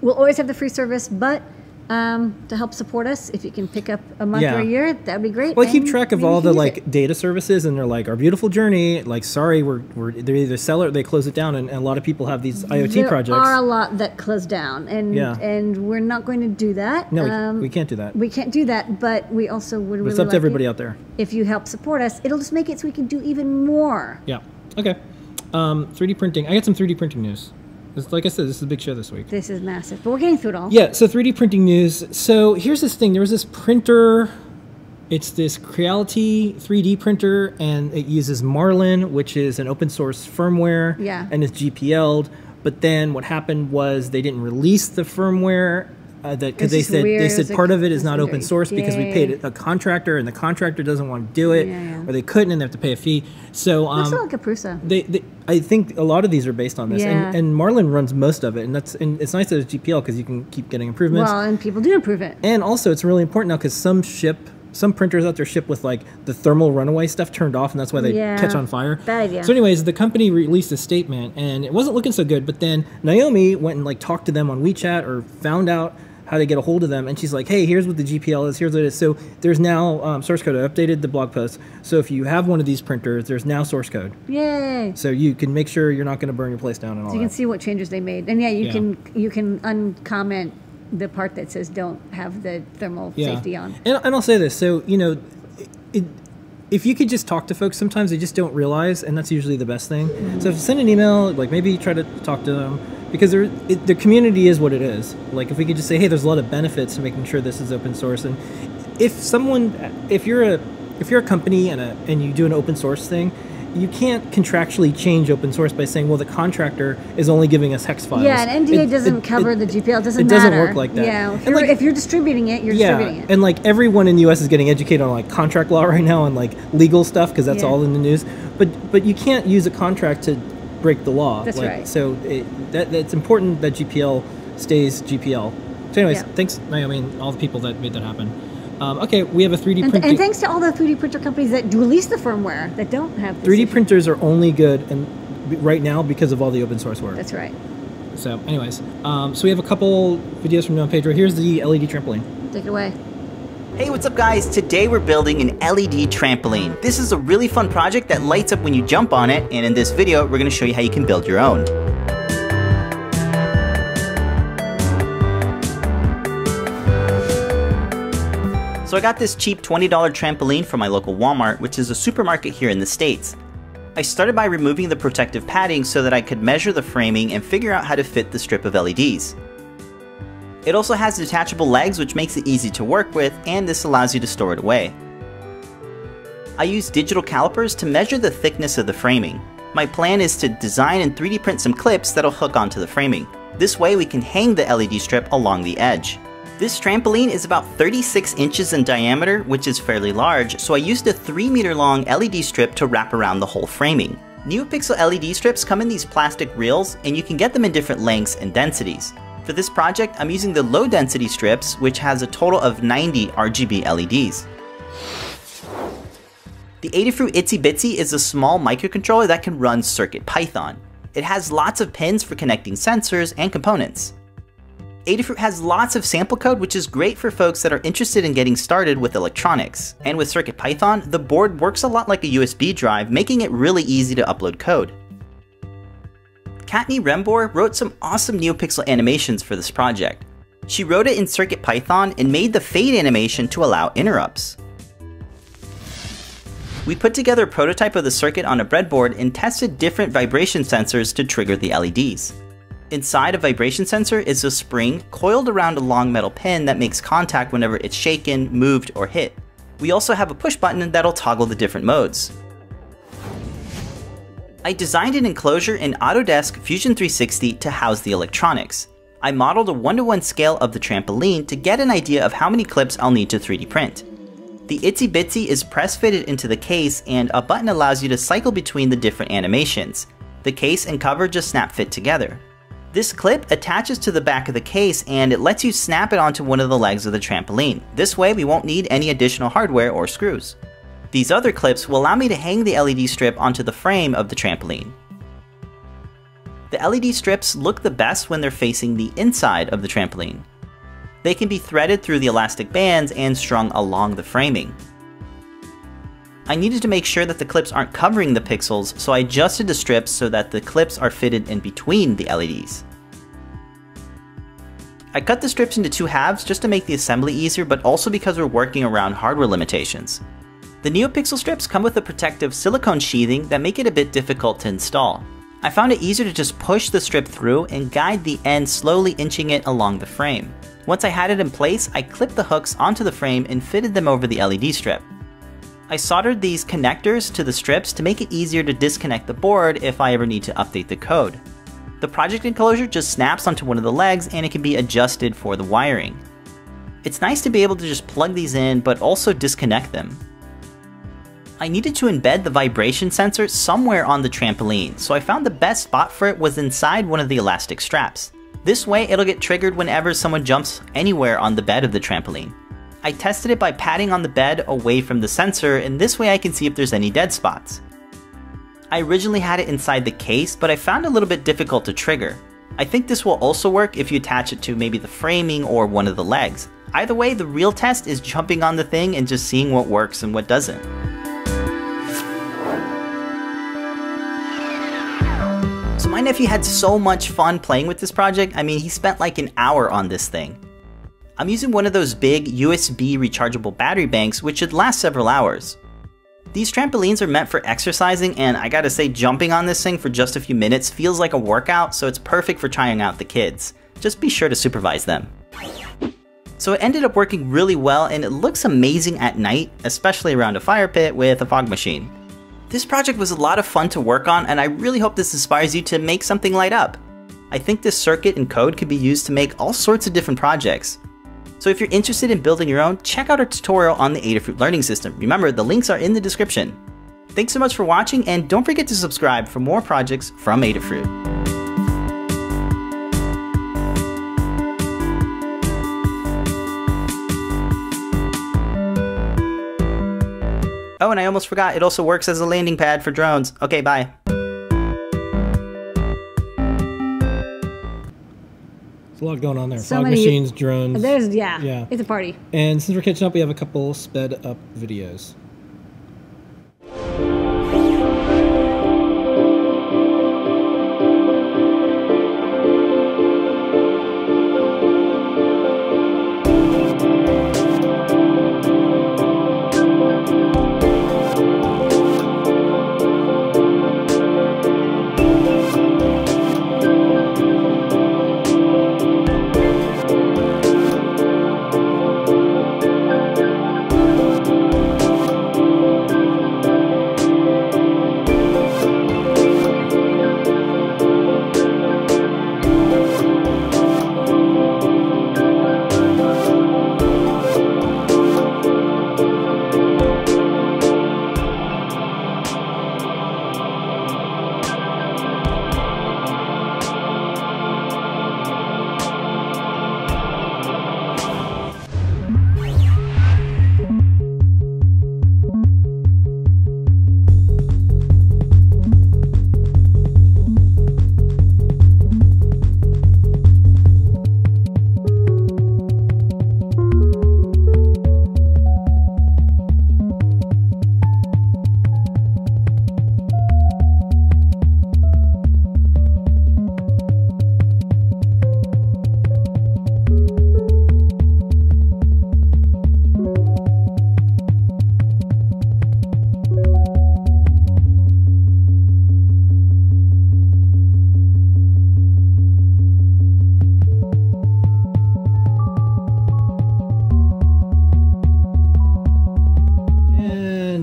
We'll always have the free service, but to help support us, if you can pick up a month or a year, that'd be great. Well, I keep track of all the data services, and they're like, our beautiful journey. Like, sorry, they either sell it or they close it down, and a lot of people have these IoT projects. There are a lot that close down, and we're not going to do that. No, we can't do that. We can't do that, but we also would really it's up like to everybody out there. If you help support us, it'll just make it so we can do even more. Yeah. Okay. 3D printing. I got some 3D printing news. Like I said, this is a big show this week. This is massive, but we're getting through it all. Yeah, so 3D printing news. So here's this thing. There was this printer. It's this Creality 3D printer, and it uses Marlin, which is an open source firmware. Yeah. And it's GPL'd. But then what happened was they didn't release the firmware because they said part of it is not open source because we paid a contractor, and the contractor doesn't want to do it, or they couldn't, and they have to pay a fee. So looks like a Prusa. I think a lot of these are based on this, and Marlin runs most of it, and it's nice that it's GPL because you can keep getting improvements. Well, and people do improve it. And also, it's really important now because some printers out there ship with like the thermal runaway stuff turned off, and that's why they catch on fire. Bad idea. So anyways, the company released a statement, and it wasn't looking so good, but then Naomi went and like talked to them on WeChat or found out how to get a hold of them, and she's like, hey, here's what the GPL is, here's what it is. So there's now source code. I updated the blog post. So if you have one of these printers, there's now source code. Yay. So you can make sure you're not going to burn your place down and all that. So you can see what changes they made. And you can uncomment the part that says don't have the thermal safety on. And I'll say this, so, if you could just talk to folks, sometimes they just don't realize, and that's usually the best thing. Mm-hmm. So if you send an email, like maybe try to talk to them, because the community is what it is. Like if we could just say, hey, there's a lot of benefits to making sure this is open source, and if you're a company and you do an open source thing, you can't contractually change open source by saying, well, the contractor is only giving us hex files. Yeah, and NDA doesn't cover the GPL. It doesn't matter. It doesn't work like that. Yeah, if you're distributing it, you're distributing it. And like everyone in the U.S. is getting educated on like contract law right now and like legal stuff because that's all in the news. But you can't use a contract to break the law. That's right. So it's important that GPL stays GPL. So anyways, thanks, Naomi, and all the people that made that happen. Okay, we have a 3D printer. And thanks to all the 3D printer companies that release the firmware that don't have this 3D printers are only good right now because of all the open source work. That's right. So anyways, so we have a couple videos from Don Pedro. Here's the LED trampoline. Take it away. Hey, what's up guys? Today we're building an LED trampoline. This is a really fun project that lights up when you jump on it, and in this video we're going to show you how you can build your own. So I got this cheap $20 trampoline from my local Walmart, which is a supermarket here in the States. I started by removing the protective padding so that I could measure the framing and figure out how to fit the strip of LEDs. It also has detachable legs, which makes it easy to work with, and this allows you to store it away. I used digital calipers to measure the thickness of the framing. My plan is to design and 3D print some clips that'll hook onto the framing. This way we can hang the LED strip along the edge. This trampoline is about 36 inches in diameter, which is fairly large, so I used a 3-meter long LED strip to wrap around the whole framing. NeoPixel LED strips come in these plastic reels, and you can get them in different lengths and densities. For this project, I'm using the low density strips, which has a total of 90 RGB LEDs. The Adafruit Itsy Bitsy is a small microcontroller that can run CircuitPython. It has lots of pins for connecting sensors and components. Adafruit has lots of sample code, which is great for folks that are interested in getting started with electronics. And with CircuitPython, the board works a lot like a USB drive, making it really easy to upload code. Katni Rembor wrote some awesome NeoPixel animations for this project. She wrote it in CircuitPython and made the fade animation to allow interrupts. We put together a prototype of the circuit on a breadboard and tested different vibration sensors to trigger the LEDs. Inside a vibration sensor is a spring coiled around a long metal pin that makes contact whenever it's shaken, moved, or hit. We also have a push button that'll toggle the different modes. I designed an enclosure in Autodesk Fusion 360 to house the electronics. I modeled a 1:1 scale of the trampoline to get an idea of how many clips I'll need to 3D print. The Itsy Bitsy is press-fitted into the case, and a button allows you to cycle between the different animations. The case and cover just snap fit together. This clip attaches to the back of the case, and it lets you snap it onto one of the legs of the trampoline. This way we won't need any additional hardware or screws. These other clips will allow me to hang the LED strip onto the frame of the trampoline. The LED strips look the best when they're facing the inside of the trampoline. They can be threaded through the elastic bands and strung along the framing. I needed to make sure that the clips aren't covering the pixels, so I adjusted the strips so that the clips are fitted in between the LEDs. I cut the strips into 2 halves just to make the assembly easier, but also because we're working around hardware limitations. The NeoPixel strips come with a protective silicone sheathing that make it a bit difficult to install. I found it easier to just push the strip through and guide the end, slowly inching it along the frame. Once I had it in place, I clipped the hooks onto the frame and fitted them over the LED strip. I soldered these connectors to the strips to make it easier to disconnect the board if I ever need to update the code. The project enclosure just snaps onto one of the legs and it can be adjusted for the wiring. It's nice to be able to just plug these in but also disconnect them. I needed to embed the vibration sensor somewhere on the trampoline, so I found the best spot for it was inside one of the elastic straps. This way it'll get triggered whenever someone jumps anywhere on the bed of the trampoline. I tested it by patting on the bed away from the sensor, and this way I can see if there's any dead spots. I originally had it inside the case, but I found it a little bit difficult to trigger. I think this will also work if you attach it to maybe the framing or one of the legs. Either way, the real test is jumping on the thing and just seeing what works and what doesn't. So my nephew had so much fun playing with this project. I mean, he spent like an hour on this thing. I'm using one of those big USB rechargeable battery banks, which should last several hours. These trampolines are meant for exercising, and I gotta say, jumping on this thing for just a few minutes feels like a workout, so it's perfect for trying out the kids. Just be sure to supervise them. So it ended up working really well, and it looks amazing at night, especially around a fire pit with a fog machine. This project was a lot of fun to work on, and I really hope this inspires you to make something light up. I think this circuit and code could be used to make all sorts of different projects. So if you're interested in building your own, check out our tutorial on the Adafruit learning system. Remember, the links are in the description. Thanks so much for watching, and don't forget to subscribe for more projects from Adafruit. Oh, and I almost forgot, it also works as a landing pad for drones. Okay, bye. There's a lot going on there. So Fog many machines, drones. Yeah, it's a party. And since we're catching up, we have a couple sped up videos.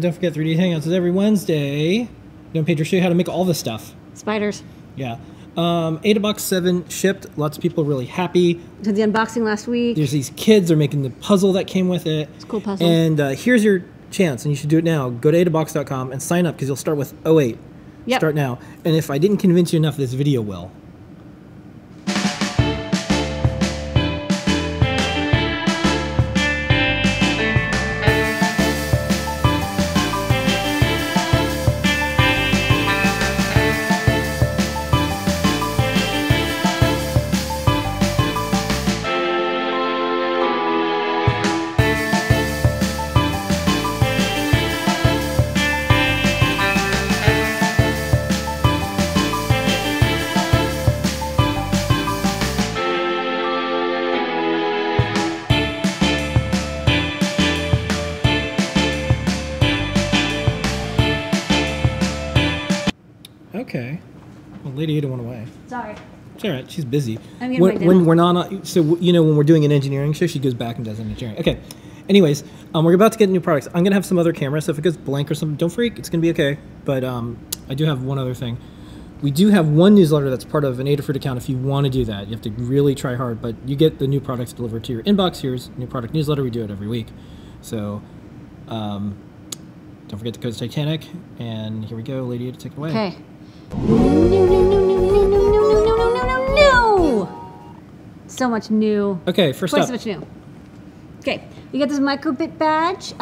don't forget 3D Hangouts is every Wednesday. Don't Pedro show you how to make all this stuff. Spiders. Yeah. Adabox 7 shipped. Lots of people really happy. Did the unboxing last week. There's these kids. They're making the puzzle that came with it. It's a cool puzzle. And here's your chance, and you should do it now. Go to adabox.com and sign up because you'll start with 08. Yep. Start now. And if I didn't convince you enough, this video will. Okay. Well, Lady Ada went away. Sorry. It's all right. She's busy. I'm getting my dinner. When we're not, so you know, when we're doing an engineering show, she goes back and does an engineering. Okay. Anyways, we're about to get new products. I'm gonna have some other cameras, so if it goes blank or something, don't freak. It's gonna be okay. But I do have one other thing. We do have one newsletter that's part of an Adafruit account. If you want to do that, you have to really try hard. But you get the new products delivered to your inbox. Here's new product newsletter. We do it every week. So don't forget to go to Titanic. And here we go, Lady Ada, take it away. Okay. No. So much new. Okay, first Twice up. so much new. Okay, you got this microbit badge.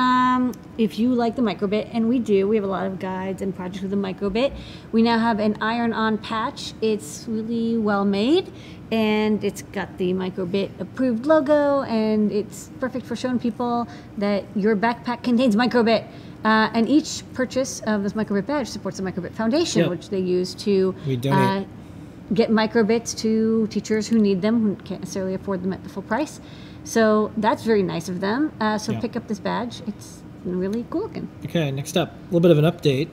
If you like the microbit, and we do, we have a lot of guides and projects with the microbit. We now have an iron-on patch. It's really well made, and it's got the microbit approved logo, and it's perfect for showing people that your backpack contains microbit. And each purchase of this microbit badge supports the Microbit Foundation, which they use to get microbits to teachers who need them, who can't necessarily afford them at the full price. So that's very nice of them. So pick up this badge. It's really cool looking. Okay, next up, a little bit of an update.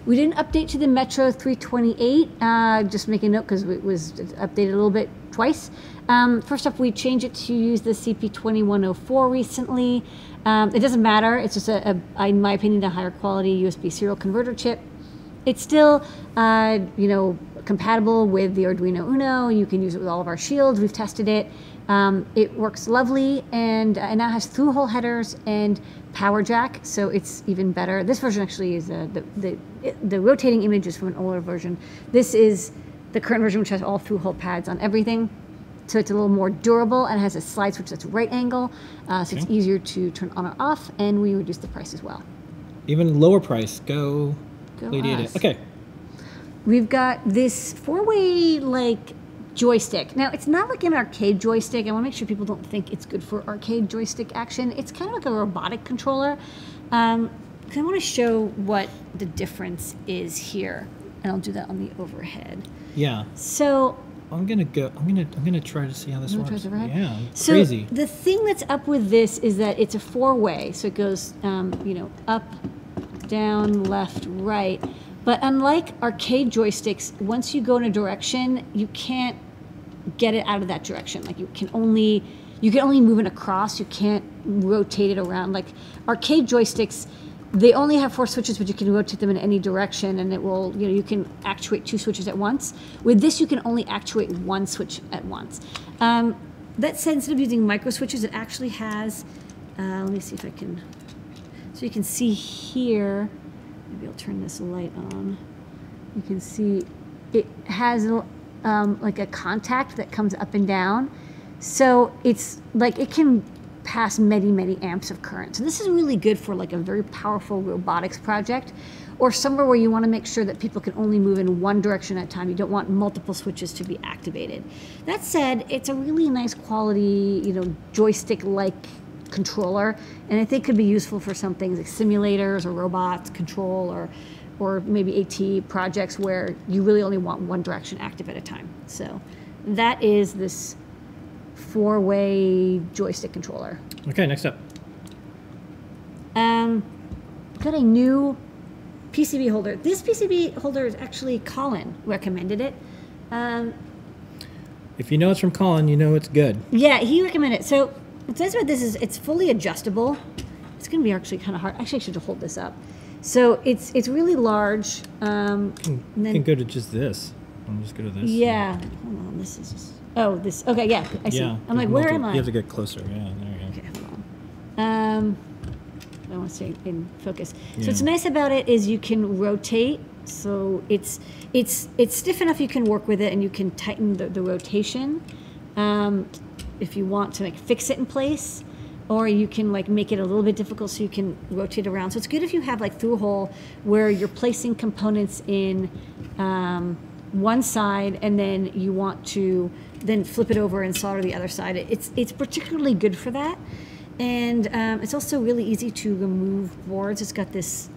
We did an update to the Metro 328, just make a note because it was updated a little bit twice. First up, we changed it to use the CP2104 recently. It doesn't matter. It's just, in my opinion, a higher quality USB serial converter chip. It's still, compatible with the Arduino Uno. You can use it with all of our shields. We've tested it. It works lovely, and it now has through-hole headers and power jack, so it's even better. This version actually is the rotating image is from an older version. This is the current version, which has all through-hole pads on everything. So it's a little more durable and has a slide switch that's right angle, so it's easier to turn on or off, and we reduced the price as well. Even lower price. Go Lady Ada. Okay. We've got this four-way joystick. Now it's not like an arcade joystick. I want to make sure people don't think it's good for arcade joystick action. It's kind of like a robotic controller. I want to show what the difference is here, and I'll do that on the overhead. Yeah. So I'm gonna try to see how this works. Yeah, so crazy. The thing that's up with this is that it's a four-way, so it goes, up, down, left, right. But unlike arcade joysticks, once you go in a direction, you can't get it out of that direction. Like you can only move it across. You can't rotate it around. Like arcade joysticks, they only have 4 switches, but you can rotate them in any direction, and it will, you can actuate 2 switches at once. With this, you can only actuate 1 switch at once. That said, instead of using micro switches, it actually has, let me see if I can, so you can see here, maybe I'll turn this light on. You can see it has like a contact that comes up and down. So it's like it can pass many amps of current. So this is really good for like a very powerful robotics project, or somewhere where you want to make sure that people can only move in one direction at a time. You don't want multiple switches to be activated. That said, it's a really nice quality, joystick-like controller, and I think could be useful for some things like simulators or robots control, or maybe AT projects where you really only want one direction active at a time. So that is this 4-way joystick controller. Okay, next up. Got a new PCB holder. This PCB holder is actually Colin recommended it. If you know it's from Colin, you know it's good. Yeah, he recommended it. So what's nice about this is it's fully adjustable. it's going to be actually kind of hard. Actually, I should hold this up. So it's really large. You can go to just this. I'll just go to this. Yeah. Hold on. This is just. Oh, this. Okay. Yeah. I see. Yeah, I'm like, where am I? You have to get closer. Yeah. There you go. Okay. Hold on. I want to stay in focus. So what's nice about it is you can rotate. So it's stiff enough you can work with it, and you can tighten the rotation if you want to like fix it in place, or you can like make it a little bit difficult so you can rotate around. So it's good if you have like through a hole where you're placing components in one side, and then you want to then flip it over and solder the other side. It's particularly good for that. And it's also really easy to remove boards. It's got this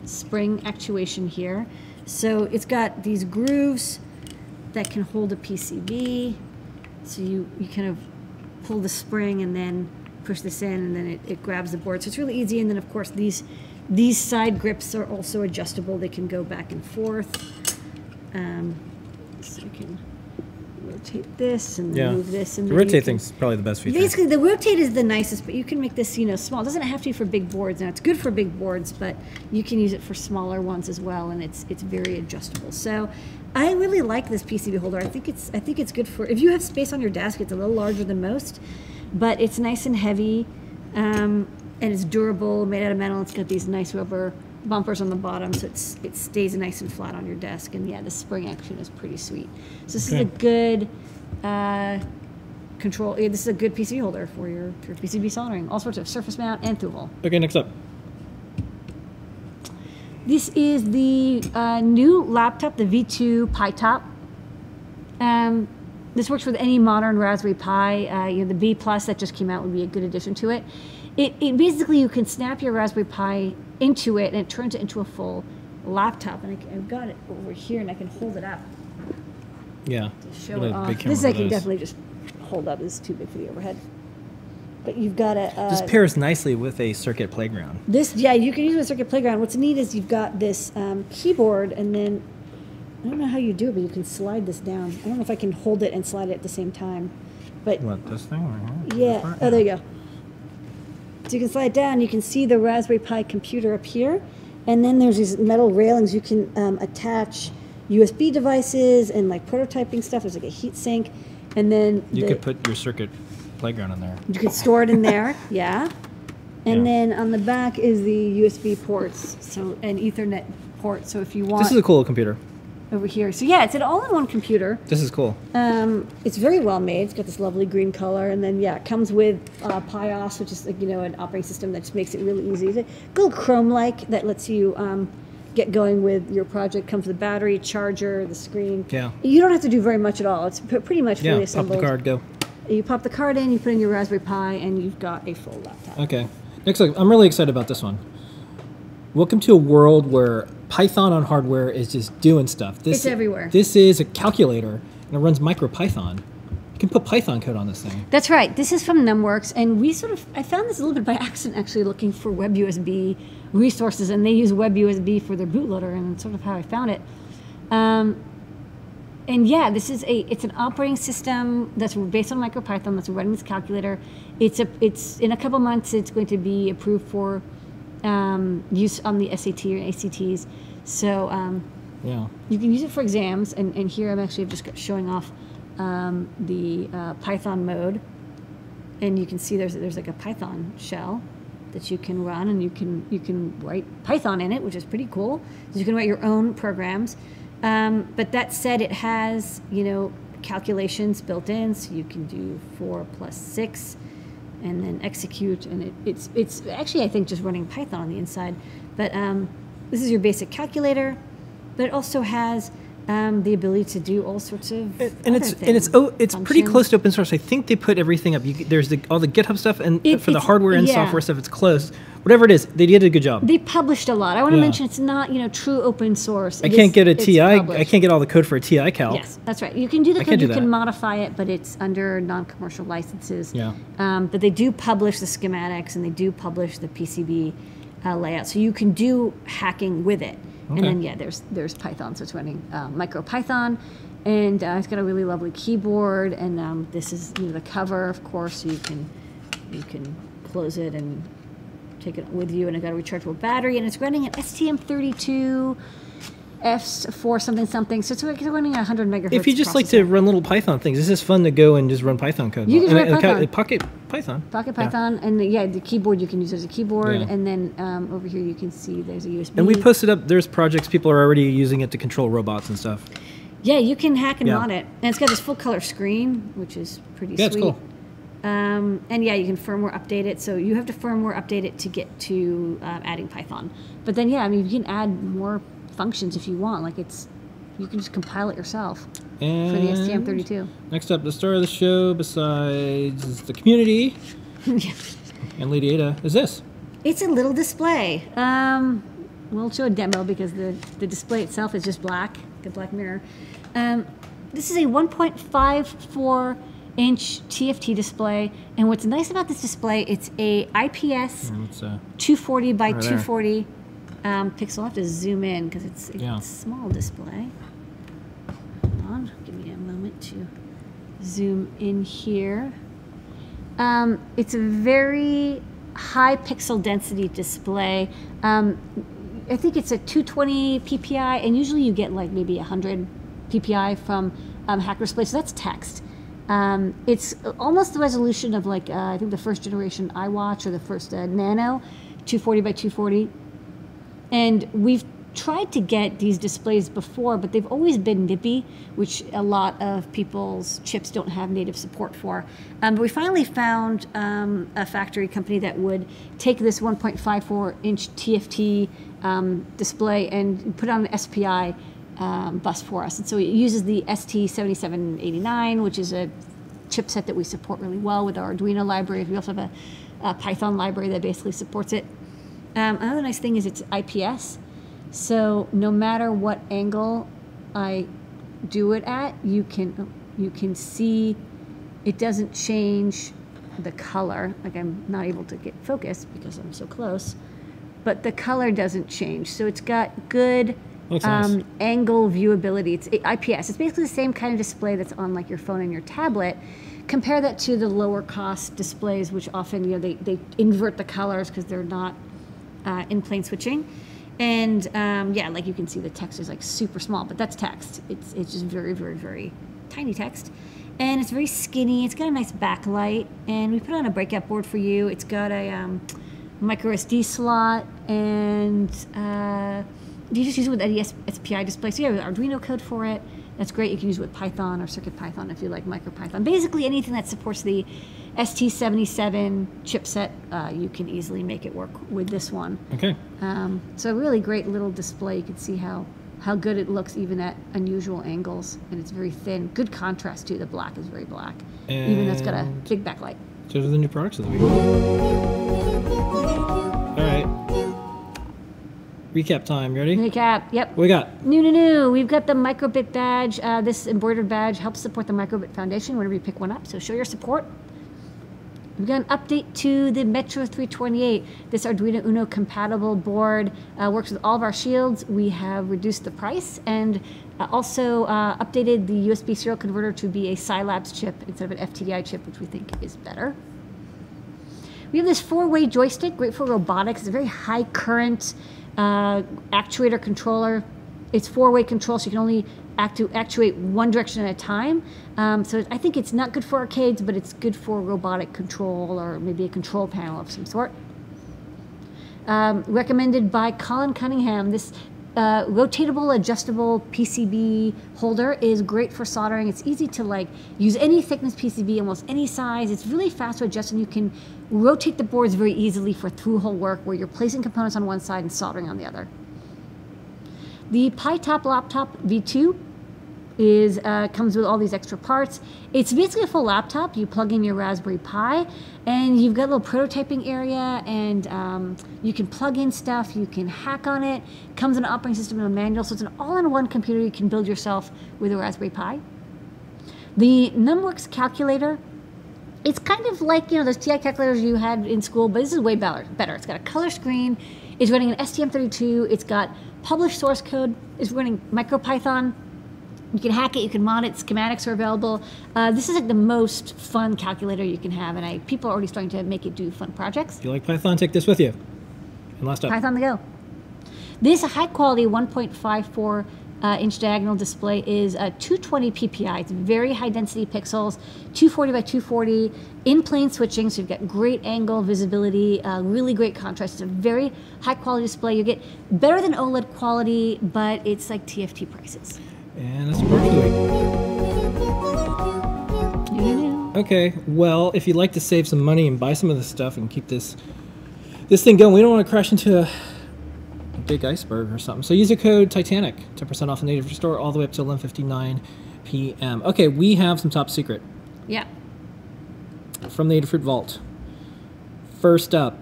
spring actuation here. So it's got these grooves that can hold a PCB. So you kind of pull the spring and then push this in, and then it grabs the board. So it's really easy. And then, of course, these side grips are also adjustable. They can go back and forth. So you can rotate this and move this. And the rotate thing's probably the best feature. Basically, the rotate is the nicest, but you can make this, small. It doesn't have to be for big boards. Now, it's good for big boards, but you can use it for smaller ones as well, and it's very adjustable. So, I really like this PCB holder. I think it's good for if you have space on your desk. It's a little larger than most, but it's nice and heavy, and it's durable, made out of metal. It's got these nice rubber bumpers on the bottom, so it stays nice and flat on your desk. And yeah, the spring action is pretty sweet. So this is a good control. Yeah, this is a good PCB holder for your PCB soldering. All sorts of surface mount and through hole. Okay, next up. This is the new laptop, the V2 Pi Top. This works with any modern Raspberry Pi. The B Plus that just came out would be a good addition to it. It basically, you can snap your Raspberry Pi into it, and it turns it into a full laptop. And I've got it over here, and I can hold it up. Yeah. To show it off. This I can definitely just hold up. This is too big for the overhead. But you've got a... this pairs nicely with a circuit playground. You can use it with a circuit playground. What's neat is you've got this keyboard, and then... I don't know how you do it, but you can slide this down. I don't know if I can hold it and slide it at the same time. But what, this thing right here? Yeah. Oh, there you go. So you can slide it down. You can see the Raspberry Pi computer up here. And then there's these metal railings. You can attach USB devices and like prototyping stuff. There's like a heat sink. And then... You could put your circuit playground in there. You could store it in there, yeah. And then on the back is the USB ports, so an Ethernet port. So if you want... This is a cool computer. Over here. So yeah, it's an all-in-one computer. This is cool. It's very well made. It's got this lovely green color, and then it comes with PiOS, which is like an operating system that just makes it really easy. It's a little Chrome-like that lets you get going with your project. Comes with a battery, charger, the screen. Yeah. You don't have to do very much at all. It's pretty much fully assembled. Pop the card, go. You pop the card in, you put in your Raspberry Pi, and you've got a full laptop. Okay. Next up, I'm really excited about this one. Welcome to a world where Python on hardware is just doing stuff. It's everywhere. This is a calculator, and it runs MicroPython. You can put Python code on this thing. That's right. This is from NumWorks, and I found this a little bit by accident, actually, looking for WebUSB resources, and they use WebUSB for their bootloader, and that's sort of how I found it. And yeah, this is it's an operating system that's based on MicroPython that's running this calculator. It's in a couple months, it's going to be approved for use on the SAT or ACTs. So you can use it for exams, and here I'm actually just showing off the Python mode, and you can see there's like a Python shell that you can run, and you can write Python in it, which is pretty cool. So you can write your own programs. But that said, it has calculations built in, so you can do 4 + 6. And then execute, and it's actually, I think, just running Python on the inside. But this is your basic calculator, but it also has the ability to do all sorts of it's pretty close to open source. I think they put everything up. There's all the GitHub stuff, and for the hardware and software stuff, it's close. Whatever it is, they did a good job. They published a lot. I want to mention it's not true open source. I can't get a TI. I can't get all the code for a TI calc. Yes, that's right. You can do the code. You can modify it, but it's under non-commercial licenses. Yeah. But they do publish the schematics, and they do publish the PCB layout, so you can do hacking with it. Okay. And then there's Python, so it's running MicroPython, and it's got a really lovely keyboard, and this is the cover, of course, so you can close it and take it with you, and it's got a rechargeable battery, and it's running an STM32 F4 something something. So it's running 100 megahertz. If you just like to run little Python things, this is fun to go and just run Python code. You can run Python. Pocket Python. Pocket Python, and the keyboard you can use as a keyboard, and then over here you can see there's a USB. And we posted up, there's projects, people are already using it to control robots and stuff. Yeah, you can hack and mod it. And it's got this full color screen, which is pretty sweet. It's cool. And yeah, you can firmware update it. So you have to firmware update it to get to adding Python. But then, yeah, I mean, you can add more functions if you want. Like you can just compile it yourself for the STM32. Next up, the star of the show, besides the community and Lady Ada, is this. It's a little display. We'll show a demo because the display itself is just black, the black mirror. This is a 1.54 inch TFT display, and what's nice about this display, it's a IPS 240 by 240 pixel. I'll have to zoom in because it's a small display. Hold on, give me a moment to zoom in here. It's a very high pixel density display. I think it's a 220 PPI, and usually you get like maybe 100 PPI from HackerSplay, so that's text. It's almost the resolution of like I think the first generation iWatch or the first Nano 240 by 240. And we've tried to get these displays before, but they've always been nippy, which a lot of people's chips don't have native support for. But we finally found a factory company that would take this 1.54 inch TFT display and put it on an SPI bus for us. And so it uses the ST7789, which is a chipset that we support really well with our Arduino library. We also have a Python library that basically supports it. Another nice thing is it's IPS. So no matter what angle I do it at, you can see it doesn't change the color. Like I'm not able to get focused because I'm so close, but the color doesn't change. So it's got good angle viewability. It's IPS. It's basically the same kind of display that's on like your phone and your tablet. Compare that to the lower cost displays, which often they invert the colors because they're not in plane switching. And yeah, like you can see the text is like super small, but that's text. It's just very, very, very tiny text. And it's very skinny. It's got a nice backlight. And we put on a breakout board for you. It's got a micro SD slot, and you just use it with any SPI display. So you have Arduino code for it. That's great. You can use it with Python or CircuitPython if you like MicroPython. Basically anything that supports the ST77 chipset, you can easily make it work with this one. Okay. So a really great little display. You can see how good it looks even at unusual angles, and it's very thin. Good contrast too. The black is very black, even though it's got a big backlight. Those are the new products of the week. All right. Recap time. Ready? Recap. Yep. What we got? New. We've got the Microbit badge. This embroidered badge helps support the Microbit Foundation whenever you pick one up. So show your support. We've got an update to the Metro 328. This Arduino Uno compatible board works with all of our shields. We have reduced the price and also updated the USB serial converter to be a Scilabs chip instead of an FTDI chip, which we think is better. We have this 4-way joystick, great for robotics. It's a very high current actuator controller. It's 4-way control, so you can only actuate one direction at a time. So I think it's not good for arcades, but it's good for robotic control or maybe a control panel of some sort. Recommended by Colin Cunningham. This rotatable adjustable PCB holder is great for soldering. It's easy to use any thickness PCB, almost any size. It's really fast to adjust, and you can rotate the boards very easily for through-hole work where you're placing components on one side and soldering on the other. The PiTop Laptop V2 comes with all these extra parts. It's basically a full laptop. You plug in your Raspberry Pi, and you've got a little prototyping area, and you can plug in stuff. You can hack on it. Comes in an operating system and a manual, so it's an all-in-one computer you can build yourself with a Raspberry Pi. The NumWorks calculator. It's kind of like those TI calculators you had in school, but this is way better. It's got a color screen. It's running an STM32. It's got published source code. It's running MicroPython. You can hack it, you can mod it, schematics are available. This is like the most fun calculator you can have, and people are already starting to make it do fun projects. If you like Python, take this with you. And last up. Python to go. This high quality 1.54 inch diagonal display is 220 ppi. It's very high density pixels, 240 by 240, in plane switching, so you've got great angle, visibility, really great contrast. It's a very high quality display. You get better than OLED quality, but it's like TFT prices. And that's what we're doing. Okay, well, if you'd like to save some money and buy some of this stuff and keep this thing going, we don't want to crash into a big iceberg or something. So use the code Titanic, 10% off in the Adafruit store all the way up to 11:59 p.m. Okay, we have some top secret. Yeah. From the Adafruit vault. First up,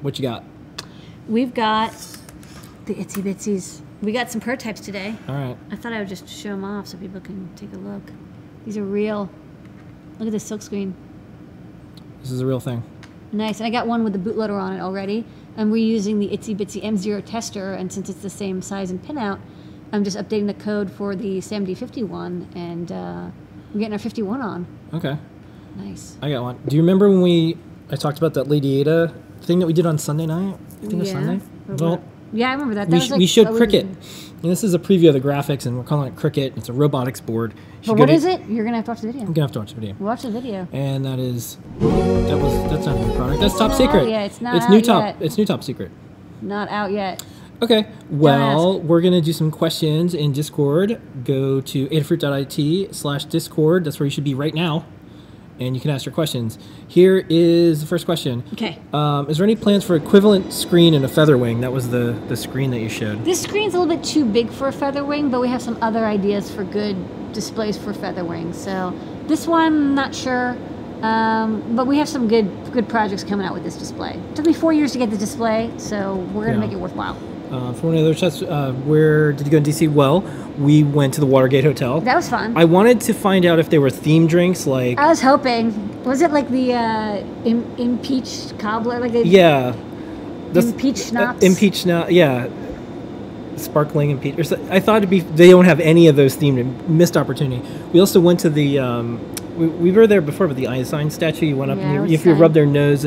what you got? We've got the itsy bitsies. We got some prototypes today. All right. I thought I would just show them off so people can take a look. These are real. Look at this silkscreen. This is a real thing. Nice. And I got one with the bootloader on it already. I'm reusing the itsy bitsy M0 tester, and since it's the same size and pinout, I'm just updating the code for the SAMD51, and we're getting our 51 on. Okay. Nice. I got one. Do you remember when I talked about that Lady Ada thing that we did on Sunday night? I think it was Sunday. Well, yeah, I remember that. We showed Cricket. And this is a preview of the graphics, and we're calling it Cricket. It's a robotics board. But what is it? You're gonna have to watch the video. I'm gonna have to watch the video. Watch the video. And that's not a new product. That's top secret. Yeah, it's not. It's new top. It's new top secret. Not out yet. Okay. Well, we're gonna do some questions in Discord. Go to adafruit.it/Discord. That's where you should be right now. And you can ask your questions. Here is the first question. Okay. Is there any plans for equivalent screen in a Featherwing? That was the screen that you showed. This screen's a little bit too big for a Featherwing, but we have some other ideas for good displays for Featherwing. So this one, not sure. But we have some good projects coming out with this display. It took me 4 years to get the display, so we're going to make it worthwhile. For one of the other chats, where did you go in DC? Well, we went to the Watergate Hotel. That was fun. I wanted to find out if there were themed drinks, like... I was hoping. Was it like the impeached cobbler? Like yeah. Impeached schnapps? Impeached schnapps, yeah. Sparkling impeached. I thought it'd be... They don't have any of those themed. Missed opportunity. We also went to the... we were there before, but the Einstein statue, you went up, and if you rub their nose,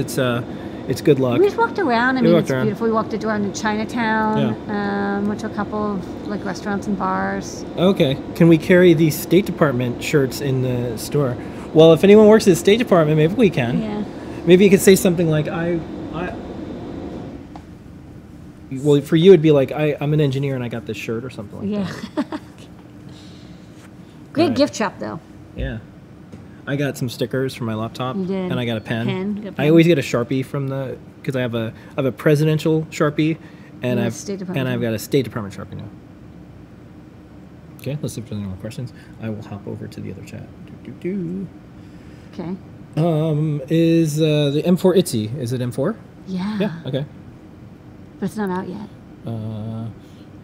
it's good luck. We just walked around. I mean, it's around. beautiful. We walked around in Chinatown. Went to a couple of like restaurants and bars. Okay. Can we carry these State Department shirts in the store? Well, if anyone works at the State Department, maybe we can. Yeah. Maybe you could say something like, well, for you it'd be like, I'm an engineer and I got this shirt or something like that. Great gift shop though. Yeah. I got some stickers for my laptop. You did. And I got a pen. I always get a Sharpie from because I have a presidential Sharpie, and I've got a State Department Sharpie now. Okay, let's see if there's any more questions. I will hop over to the other chat. Okay. Is the M4 Itsy? Is it M4? Yeah. Yeah. Okay. But it's not out yet.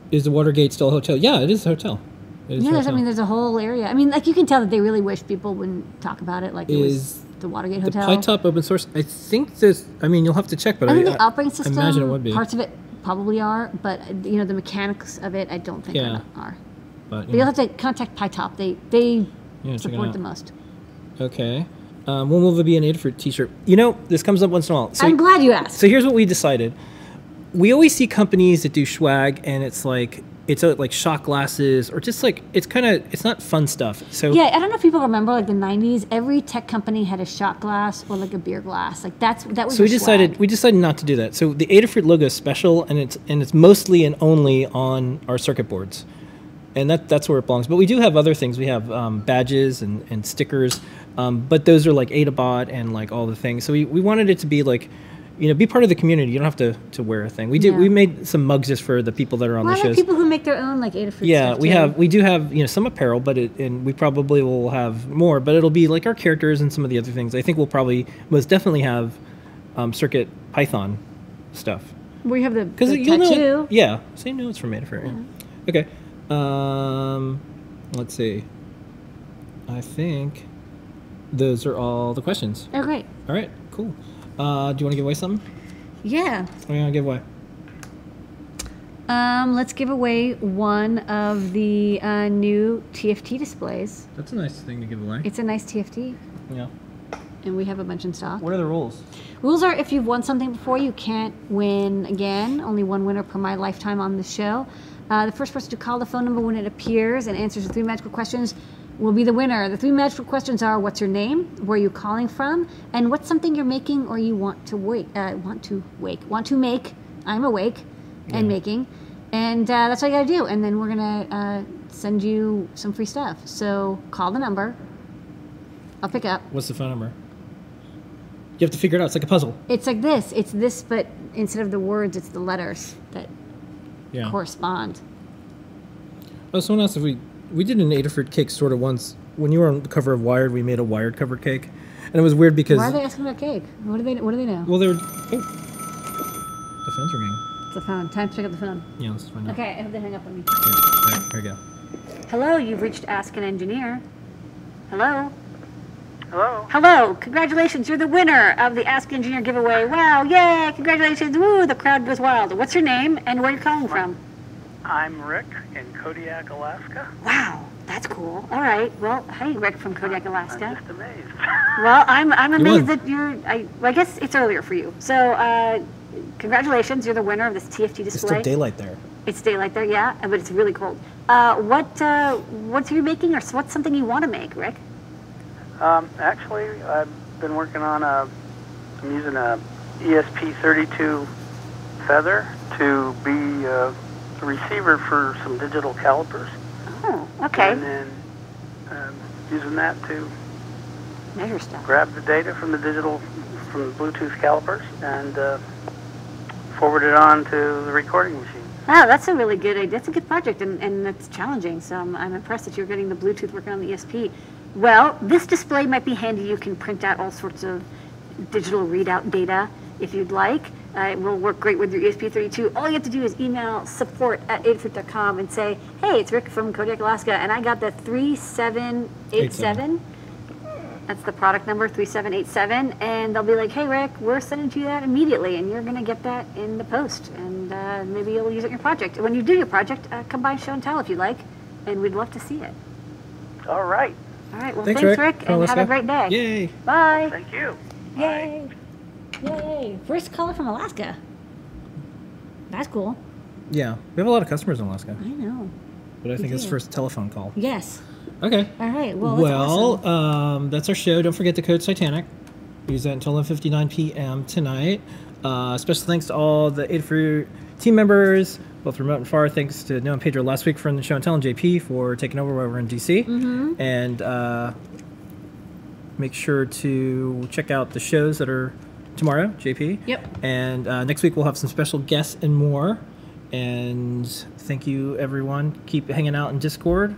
Is the Watergate still a hotel? Yeah, it is a hotel. There's a whole area. I mean, like you can tell that they really wish people wouldn't talk about it like it was the Watergate Hotel. The PyTop open source, I think this, I mean, you'll have to check, but I think the operating system, I imagine it would be. Parts of it probably are, but the mechanics of it, I don't think are. But you'll have to contact PyTop. They support the most. Okay. When will there be an Adafruit t-shirt? This comes up once in a while. So, I'm glad you asked. So here's what we decided. We always see companies that do swag, and it's like shot glasses, or just like it's not fun stuff. So yeah, I don't know if people remember like the '90s. Every tech company had a shot glass or like a beer glass. Like that was. So we decided not to do that. So the Adafruit logo is special, and it's mostly and only on our circuit boards, and that's where it belongs. But we do have other things. We have badges and stickers, but those are like Adabot and like all the things. So we wanted it to be like, be part of the community. You don't have to wear a thing. We made some mugs just for the people that are on the shows. People who make their own like Adafruit. Yeah, stuff we do have some apparel, and we probably will have more. But it'll be like our characters and some of the other things. I think we'll probably most definitely have Circuit Python stuff. We have the tattoo. So it's from Adafruit. Yeah. Okay. Let's see. I think those are all the questions. Oh, great. All right. Cool. Do you want to give away something? Yeah. What are you going to give away? Let's give away one of the new TFT displays. That's a nice thing to give away. It's a nice TFT. Yeah. And we have a bunch in stock. What are the rules? Rules are if you've won something before, you can't win again. Only one winner per my lifetime on the show. The first person to call the phone number when it appears and answers the 3 magical questions will be the winner. The 3 magical questions are: what's your name, where are you calling from, and what's something you're making or you want to make. I'm awake and making. And that's all you gotta do. And then we're gonna send you some free stuff. So call the number. I'll pick up. What's the phone number? You have to figure it out. It's like a puzzle. It's like this. It's this, but instead of the words, it's the letters that correspond. Oh, someone asked if we did an Adafruit cake sort of once. When you were on the cover of Wired, we made a Wired covered cake. And it was weird because... Why are they asking about cake? What do they know? Well, they were... Oh. The phone's ringing. It's the phone. Time to pick up the phone. Yeah, let's find out. Okay, I hope they hang up on me. Yeah, all right, here we go. Hello, you've reached Ask an Engineer. Hello? Hello? Hello, congratulations, you're the winner of the Ask Engineer giveaway. Wow, yay, congratulations, woo, the crowd goes wild. What's your name and where are you calling from? I'm Rick in Kodiak, Alaska. Wow, that's cool. All right, well, hey, Rick from Kodiak, Alaska. I'm just amazed. Well, I'm amazed that I guess it's earlier for you. So, congratulations, you're the winner of this TFT display. It's still daylight there. It's daylight there, yeah, but it's really cold. What's you making, or what's something you want to make, Rick? Actually, I've been working on I'm using a ESP32 feather to be a receiver for some digital calipers. Oh, okay. And then using that to measure stuff. Grab the data from the Bluetooth calipers and forward it on to the recording machine. Wow, that's a really good idea. That's a good project, and it's challenging, so I'm impressed that you're getting the Bluetooth working on the ESP. Well, this display might be handy. You can print out all sorts of digital readout data if you'd like. It will work great with your ESP32. All you have to do is email support@adafruit.com and say, hey, it's Rick from Kodiak, Alaska, and I got the 3787. That's the product number, 3787. And they'll be like, hey, Rick, we're sending you that immediately, and you're going to get that in the post. And maybe you'll use it in your project. When you do your project, come by Show and Tell if you like, and we'd love to see it. All right. All right, well, thanks Rick, and have a great day. Yay. Bye. Thank you. Yay. Yay. First caller from Alaska. That's cool. Yeah, we have a lot of customers in Alaska. I know. But I think it's first telephone call. Yes. Okay. All right, well, that's awesome. That's our show. Don't forget the code Titanic. Use that until 11:59 p.m. tonight. Special thanks to all the Adafruit team members, both remote and far. Thanks to Noah and Pedro last week from the Show and Tell, and JP for taking over in DC. Mm-hmm. And make sure to check out the shows that are tomorrow, JP. Yep. And next week we'll have some special guests and more. And thank you, everyone. Keep hanging out in Discord.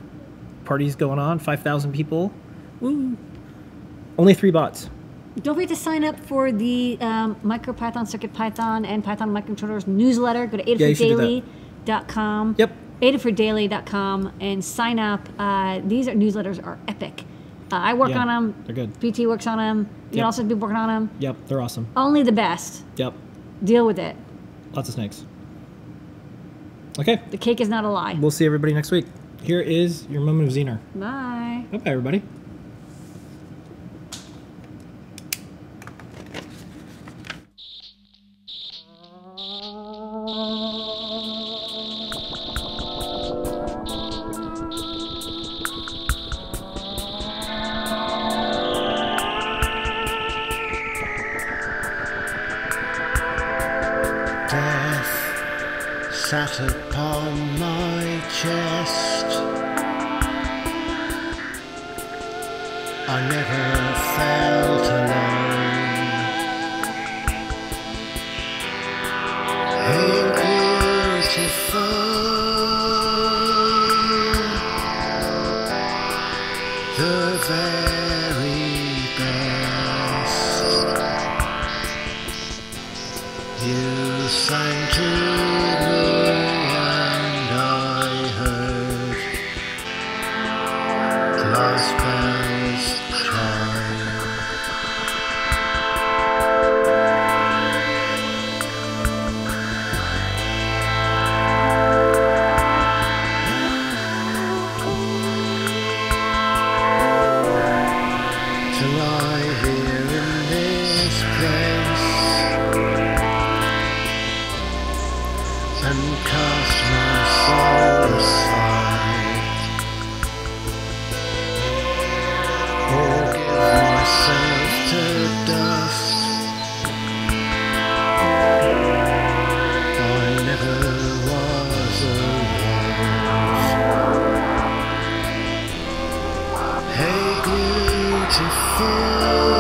Party's going on. 5,000 people. Woo! Only 3 bots. Don't forget to sign up for the MicroPython, CircuitPython, and Python microcontrollers newsletter. Go to adafruitdaily.com. Yep. adafruitdaily.com and sign up. These newsletters are epic. I work on them. They're good. PT works on them. You can also be working on them. Yep, they're awesome. Only the best. Yep. Deal with it. Lots of snakes. Okay. The cake is not a lie. We'll see everybody next week. Here is your moment of Zener. Bye. Bye-bye, everybody. Death sat upon my chest. I never felt alone. Beautiful, the very best. You sang to me and I heard glass bells chime. place and cast my soul aside, or give myself to dust. I never was alone. Hey, beautiful.